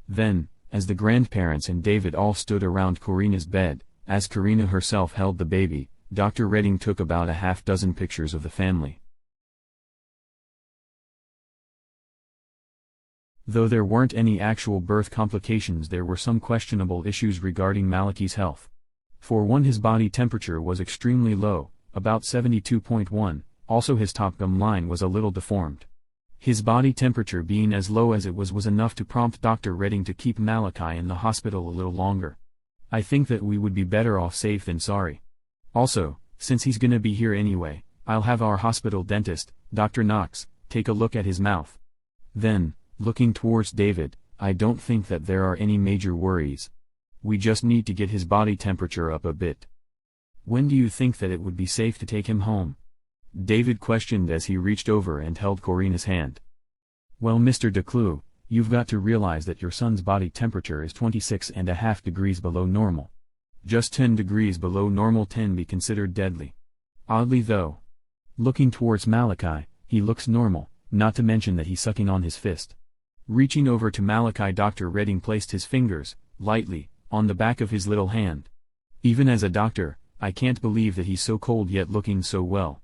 [SPEAKER 2] Then, as the grandparents and David all stood around Karina's bed, as Karina herself held the baby, Dr. Redding took about a half-dozen pictures of the family. Though there weren't any actual birth complications, there were some questionable issues regarding Malachi's health. For one, his body temperature was extremely low, about 72.1, also his top gum line was a little deformed. His body temperature being as low as it was enough to prompt Dr. Redding to keep Malachi in the hospital a little longer. I think that we would be better off safe than sorry. Also, since he's gonna be here anyway, I'll have our hospital dentist, Dr. Knox, take a look at his mouth. Then, looking towards David, I don't think that there are any major worries. We just need to get his body temperature up a bit. When do you think that it would be safe to take him home? David questioned as he reached over and held Karina's hand. Well, Mr. DeClue, you've got to realize that your son's body temperature is 26.5 degrees below normal. Just 10 degrees below normal can be considered deadly. Oddly though. Looking towards Malachi, he looks normal, not to mention that he's sucking on his fist. Reaching over to Malachi, Dr. Redding placed his fingers, lightly, on the back of his little hand. Even as a doctor, I can't believe that he's so cold yet looking so well.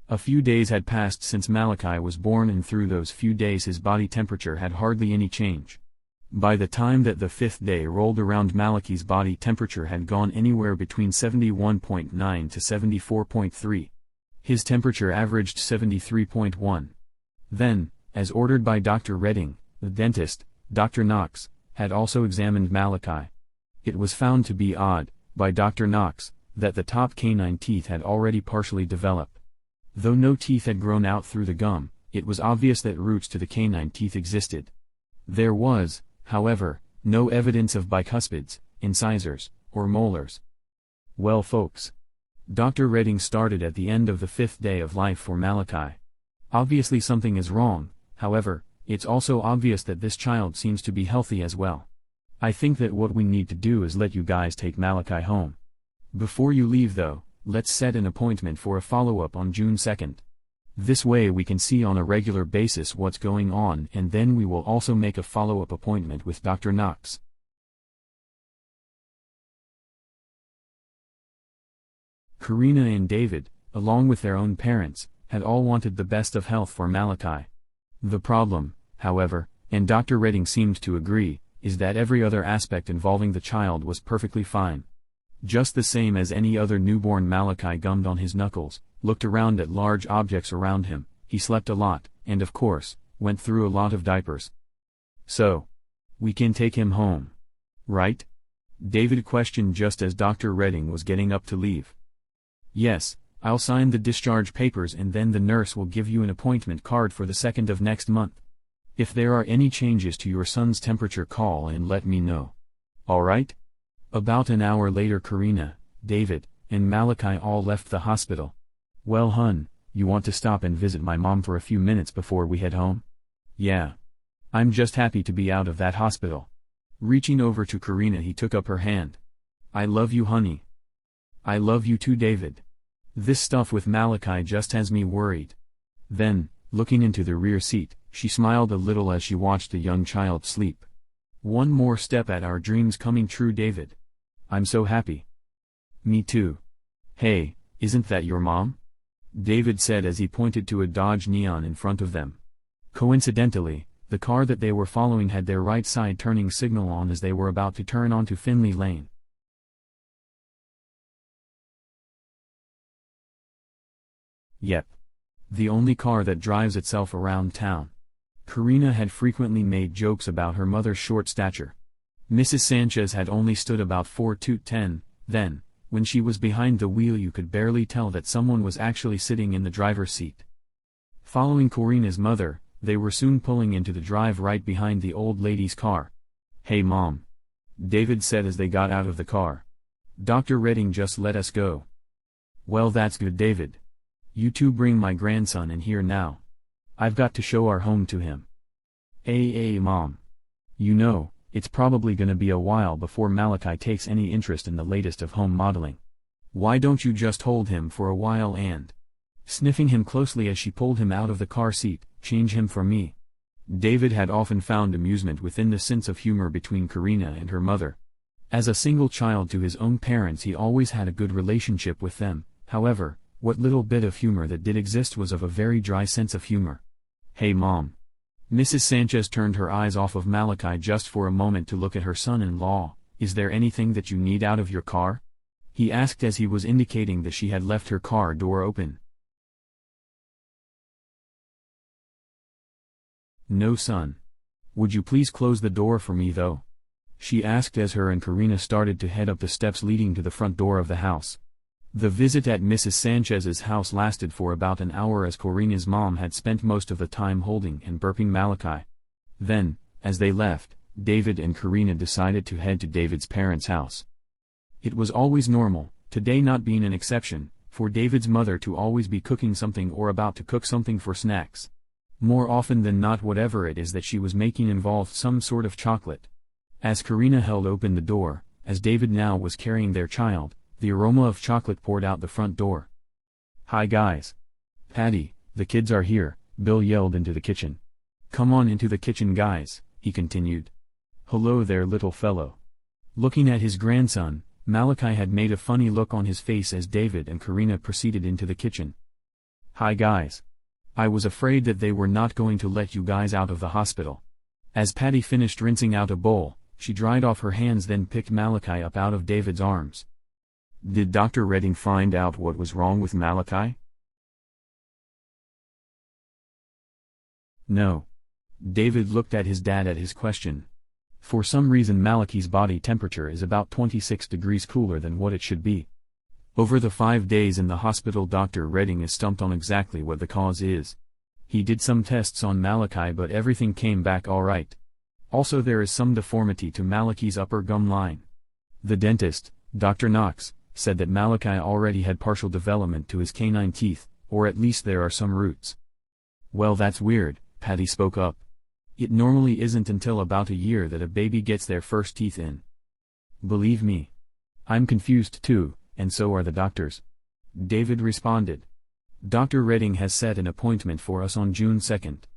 [SPEAKER 2] A few days had passed since Malachi was born, and through those few days his body temperature had hardly any change. By the time that the 5th day rolled around, Malachi's body temperature had gone anywhere between 71.9 to 74.3. His temperature averaged 73.1. Then, as ordered by Dr. Redding, the dentist, Dr. Knox, had also examined Malachi. It was found to be odd, by Dr. Knox, that the top canine teeth had already partially developed. Though no teeth had grown out through the gum, it was obvious that roots to the canine teeth existed. There was, however, no evidence of bicuspids, incisors, or molars. Well folks. Dr. Redding started at the end of the 5th day of life for Malachi. Obviously something is wrong, however, it's also obvious that this child seems to be healthy as well. I think that what we need to do is let you guys take Malachi home. Before you leave though, let's set an appointment for a follow-up on June 2nd. This way we can see on a regular basis what's going on, and then we will also make a follow-up appointment with Dr. Knox. Karina and David, along with their own parents, had all wanted the best of health for Malachi. The problem, however, and Dr. Redding seemed to agree, is that every other aspect involving the child was perfectly fine. Just the same as any other newborn, Malachi gummed on his knuckles, looked around at large objects around him, he slept a lot, and of course, went through a lot of diapers. So, we can take him home, right? David questioned just as Dr. Redding was getting up to leave. Yes, I'll sign the discharge papers and then the nurse will give you an appointment card for the 2nd of next month. If there are any changes to your son's temperature, call and let me know. Alright? About an hour later, Karina, David, and Malachi all left the hospital. Well hun, you want to stop and visit my mom for a few minutes before we head home? Yeah. I'm just happy to be out of that hospital. Reaching over to Karina, he took up her hand. I love you honey. I love you too David. This stuff with Malachi just has me worried. Then, looking into the rear seat, she smiled a little as she watched the young child sleep. One more step at our dreams coming true David. I'm so happy. Me too. Hey, isn't that your mom? David said as he pointed to a Dodge Neon in front of them. Coincidentally, the car that they were following had their right side turning signal on as they were about to turn onto Finley Lane. Yep. The only car that drives itself around town. Karina had frequently made jokes about her mother's short stature. Mrs. Sanchez had only stood about 4'10", then, when she was behind the wheel you could barely tell that someone was actually sitting in the driver's seat. Following Karina's mother, they were soon pulling into the drive right behind the old lady's car. "Hey Mom," David said as they got out of the car. "Dr. Redding just let us go." "Well, that's good, David. You two bring my grandson in here now. I've got to show our home to him." Mom. You know, it's probably gonna be a while before Malachi takes any interest in the latest of home modeling. Why don't you just hold him for a while and," sniffing him closely as she pulled him out of the car seat, "change him for me?" David had often found amusement within the sense of humor between Karina and her mother. As a single child to his own parents, he always had a good relationship with them. However, what little bit of humor that did exist was of a very dry sense of humor. "Hey Mom." Mrs. Sanchez turned her eyes off of Malachi just for a moment to look at her son-in-law. "Is there anything that you need out of your car?" he asked as he was indicating that she had left her car door open. "No, son. Would you please close the door for me though?" she asked as her and Karina started to head up the steps leading to the front door of the house. The visit at Mrs. Sanchez's house lasted for about an hour as Karina's mom had spent most of the time holding and burping Malachi. Then, as they left, David and Karina decided to head to David's parents' house. It was always normal, today not being an exception, for David's mother to always be cooking something or about to cook something for snacks. More often than not, whatever it is that she was making involved some sort of chocolate. As Karina held open the door, as David now was carrying their child, the aroma of chocolate poured out the front door. "Hi guys. Patty, the kids are here," Bill yelled into the kitchen. "Come on into the kitchen guys," he continued. "Hello there little fellow." Looking at his grandson, Malachi had made a funny look on his face as David and Karina proceeded into the kitchen. "Hi guys. I was afraid that they were not going to let you guys out of the hospital." As Patty finished rinsing out a bowl, she dried off her hands then picked Malachi up out of David's arms. "Did Dr. Redding find out what was wrong with Malachi?" "No." David looked at his dad at his question. For some reason Malachi's body temperature is about 26 degrees cooler than what it should be. Over the 5 days in the hospital, Dr. Redding is stumped on exactly what the cause is. He did some tests on Malachi but everything came back alright. Also there is some deformity to Malachi's upper gum line. The dentist, Dr. Knox, said that Malachi already had partial development to his canine teeth, or at least there are some roots. "Well, that's weird," Patty spoke up. "It normally isn't until about a year that a baby gets their first teeth in." "Believe me. I'm confused too, and so are the doctors," David responded. "Dr. Redding has set an appointment for us on June 2nd.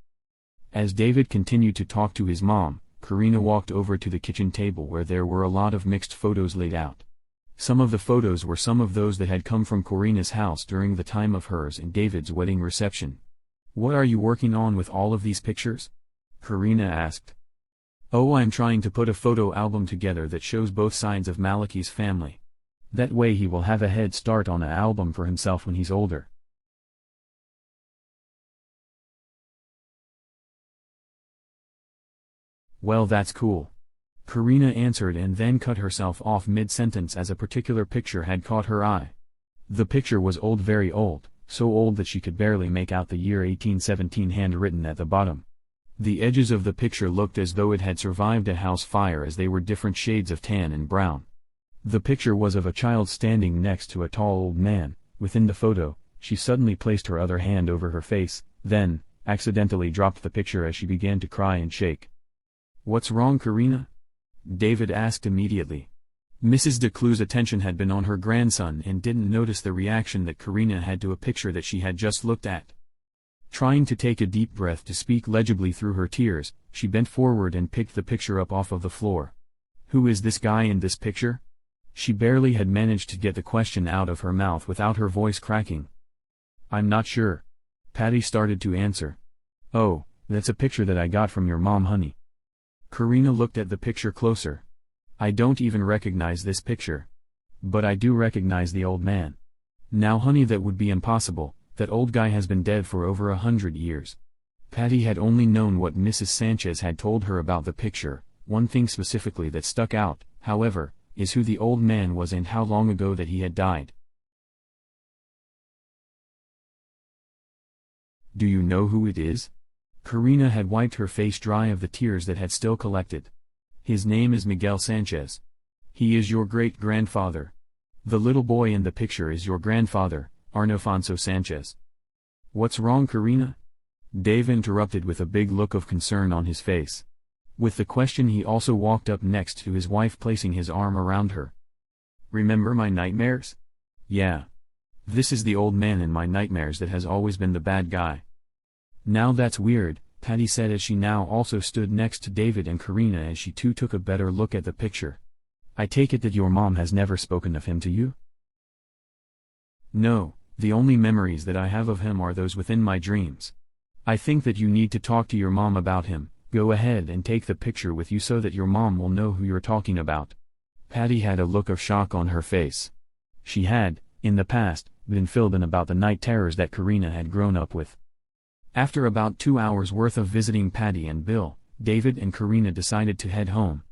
[SPEAKER 2] As David continued to talk to his mom, Karina walked over to the kitchen table where there were a lot of mixed photos laid out. Some of the photos were some of those that had come from Karina's house during the time of hers and David's wedding reception. "What are you working on with all of these pictures?" Karina asked. "Oh, I'm trying to put a photo album together that shows both sides of Malachi's family. That way he will have a head start on an album for himself when he's older." "Well, that's cool," Karina answered and then cut herself off mid-sentence as a particular picture had caught her eye. The picture was old, very old, so old that she could barely make out the year 1817 handwritten at the bottom. The edges of the picture looked as though it had survived a house fire as they were different shades of tan and brown. The picture was of a child standing next to a tall old man. Within the photo, she suddenly placed her other hand over her face, then, accidentally dropped the picture as she began to cry and shake. "What's wrong, Karina?" David asked immediately. Mrs. DeClue's attention had been on her grandson and didn't notice the reaction that Karina had to a picture that she had just looked at. Trying to take a deep breath to speak legibly through her tears, she bent forward and picked the picture up off of the floor. "Who is this guy in this picture?" She barely had managed to get the question out of her mouth without her voice cracking. "I'm not sure." Patty started to answer. "Oh, that's a picture that I got from your mom, honey." Karina looked at the picture closer. "I don't even recognize this picture. But I do recognize the old man." "Now honey, that would be impossible. That old guy has been dead for over 100 years. Patty had only known what Mrs. Sanchez had told her about the picture. One thing specifically that stuck out, however, is who the old man was and how long ago that he had died. Do you know who it is? Karina had wiped her face dry of the tears that had still collected. His name is Miguel Sanchez. He is your great-grandfather. The little boy in the picture is your grandfather, Arnofonso Sanchez. What's wrong, Karina? Dave interrupted with a big look of concern on his face. With the question he also walked up next to his wife, placing his arm around her. Remember my nightmares? Yeah. This is the old man in my nightmares that has always been the bad guy. Now that's weird, Patty said as she now also stood next to David and Karina as she too took a better look at the picture. I take it that your mom has never spoken of him to you? No, the only memories that I have of him are those within my dreams. I think that you need to talk to your mom about him. Go ahead and take the picture with you so that your mom will know who you're talking about. Patty had a look of shock on her face. She had, in the past, been filled in about the night terrors that Karina had grown up with. After about 2 hours worth of visiting Patty and Bill, David and Karina decided to head home.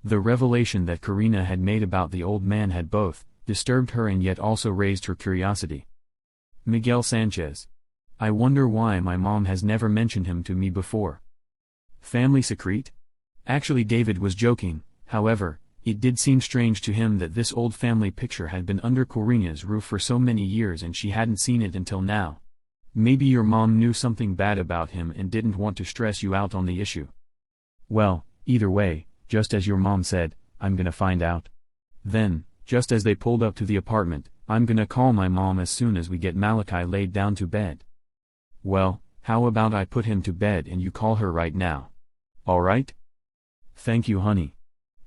[SPEAKER 2] The revelation that Karina had made about the old man had both disturbed her and yet also raised her curiosity. Miguel Sanchez. I wonder why my mom has never mentioned him to me before. Family secret? Actually, David was joking. However, it did seem strange to him that this old family picture had been under Karina's roof for so many years and she hadn't seen it until now. Maybe your mom knew something bad about him and didn't want to stress you out on the issue. Well, either way, just as your mom said, I'm gonna find out. Then, just as they pulled up to the apartment, I'm gonna call my mom as soon as we get Malachi laid down to bed. Well, how about I put him to bed and you call her right now? Alright? Thank you, honey.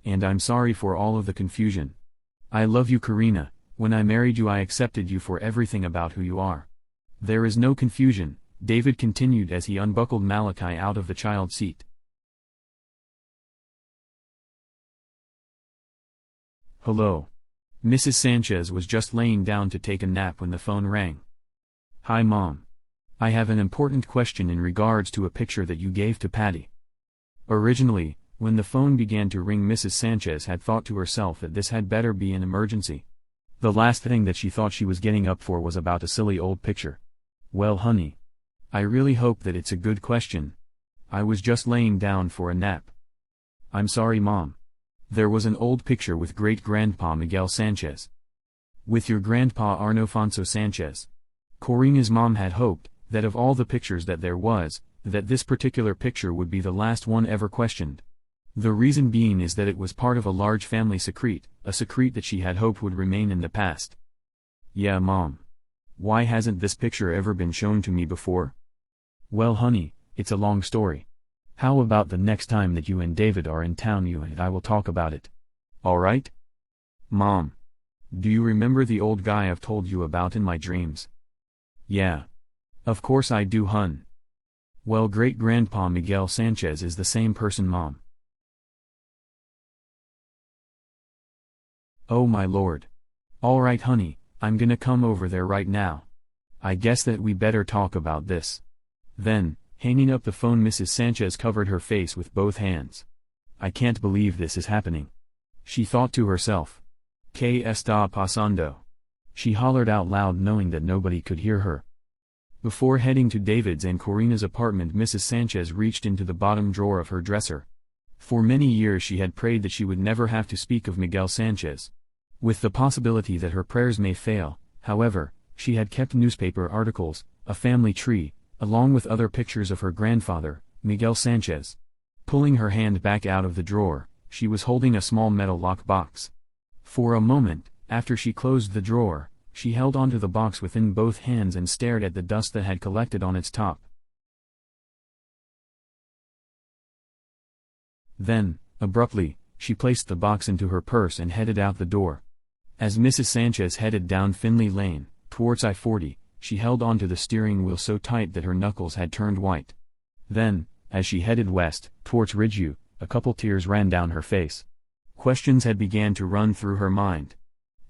[SPEAKER 2] And I'm sorry for all of the confusion. I love you, Karina. When I married you I accepted you for everything about who you are. There is no confusion, David continued as he unbuckled Malachi out of the child seat. Hello. Mrs. Sanchez was just laying down to take a nap when the phone rang. Hi, Mom. I have an important question in regards to a picture that you gave to Patty. Originally, when the phone began to ring, Mrs. Sanchez had thought to herself that this had better be an emergency. The last thing that she thought she was getting up for was about a silly old picture. Well, honey. I really hope that it's a good question. I was just laying down for a nap. I'm sorry, Mom. There was an old picture with great-grandpa Miguel Sanchez. With your grandpa Arnofonso Sanchez. Karina's mom had hoped that of all the pictures that there was, that this particular picture would be the last one ever questioned. The reason being is that it was part of a large family secret, a secret that she had hoped would remain in the past. Yeah, Mom. Why hasn't this picture ever been shown to me before? Well, honey, it's a long story. How about the next time that you and David are in town, you and I will talk about it. Alright? Mom. Do you remember the old guy I've told you about in my dreams? Yeah. Of course I do, hun. Well, great-grandpa Miguel Sanchez is the same person, Mom. Oh my lord. Alright, honey, I'm gonna come over there right now. I guess that we better talk about this. Then, hanging up the phone, Mrs. Sanchez covered her face with both hands. I can't believe this is happening. She thought to herself. ¿Qué está pasando? She hollered out loud, knowing that nobody could hear her. Before heading to David's and Karina's apartment, Mrs. Sanchez reached into the bottom drawer of her dresser. For many years she had prayed that she would never have to speak of Miguel Sanchez. With the possibility that her prayers may fail, however, she had kept newspaper articles, a family tree, along with other pictures of her grandfather, Miguel Sanchez. Pulling her hand back out of the drawer, she was holding a small metal lock box. For a moment, after she closed the drawer, she held onto the box within both hands and stared at the dust that had collected on its top. Then, abruptly, she placed the box into her purse and headed out the door. As Mrs. Sanchez headed down Finley Lane, towards I-40, she held onto the steering wheel so tight that her knuckles had turned white. Then, as she headed west, towards Ridgeview, a couple tears ran down her face. Questions had began to run through her mind.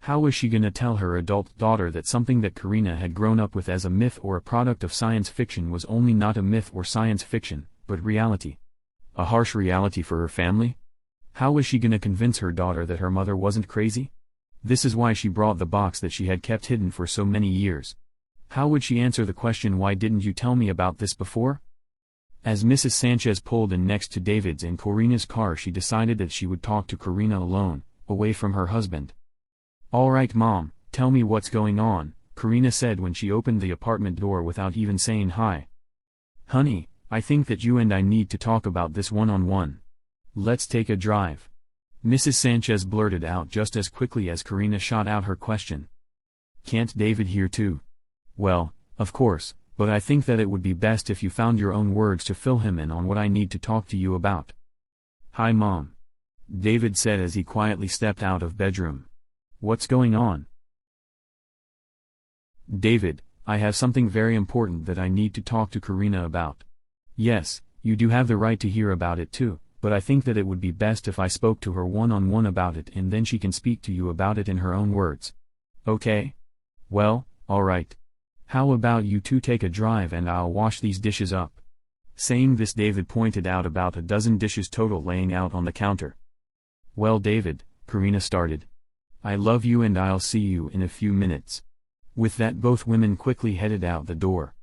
[SPEAKER 2] How was she gonna tell her adult daughter that something that Karina had grown up with as a myth or a product of science fiction was only not a myth or science fiction, but reality? A harsh reality for her family? How was she gonna convince her daughter that her mother wasn't crazy? This is why she brought the box that she had kept hidden for so many years. How would she answer the question, "Why didn't you tell me about this before?" As Mrs. Sanchez pulled in next to David's and Karina's car, she decided that she would talk to Karina alone, away from her husband. "All right, Mom, tell me what's going on," Karina said when she opened the apartment door without even saying hi. "Honey, I think that you and I need to talk about this one-on-one. Let's take a drive," Mrs. Sanchez blurted out just as quickly as Karina shot out her question. "Can't David hear too?" "Well, of course, but I think that it would be best if you found your own words to fill him in on what I need to talk to you about." "Hi, Mom," David said as he quietly stepped out of bedroom. "What's going on?" "David, I have something very important that I need to talk to Karina about." "Yes, you do have the right to hear about it too, but I think that it would be best if I spoke to her one-on-one about it and then she can speak to you about it in her own words." "Okay? Well, all right. How about you two take a drive and I'll wash these dishes up?" Saying this, David pointed out about a dozen dishes total laying out on the counter. "Well, David," Karina started, "I love you and I'll see you in a few minutes." With that, both women quickly headed out the door.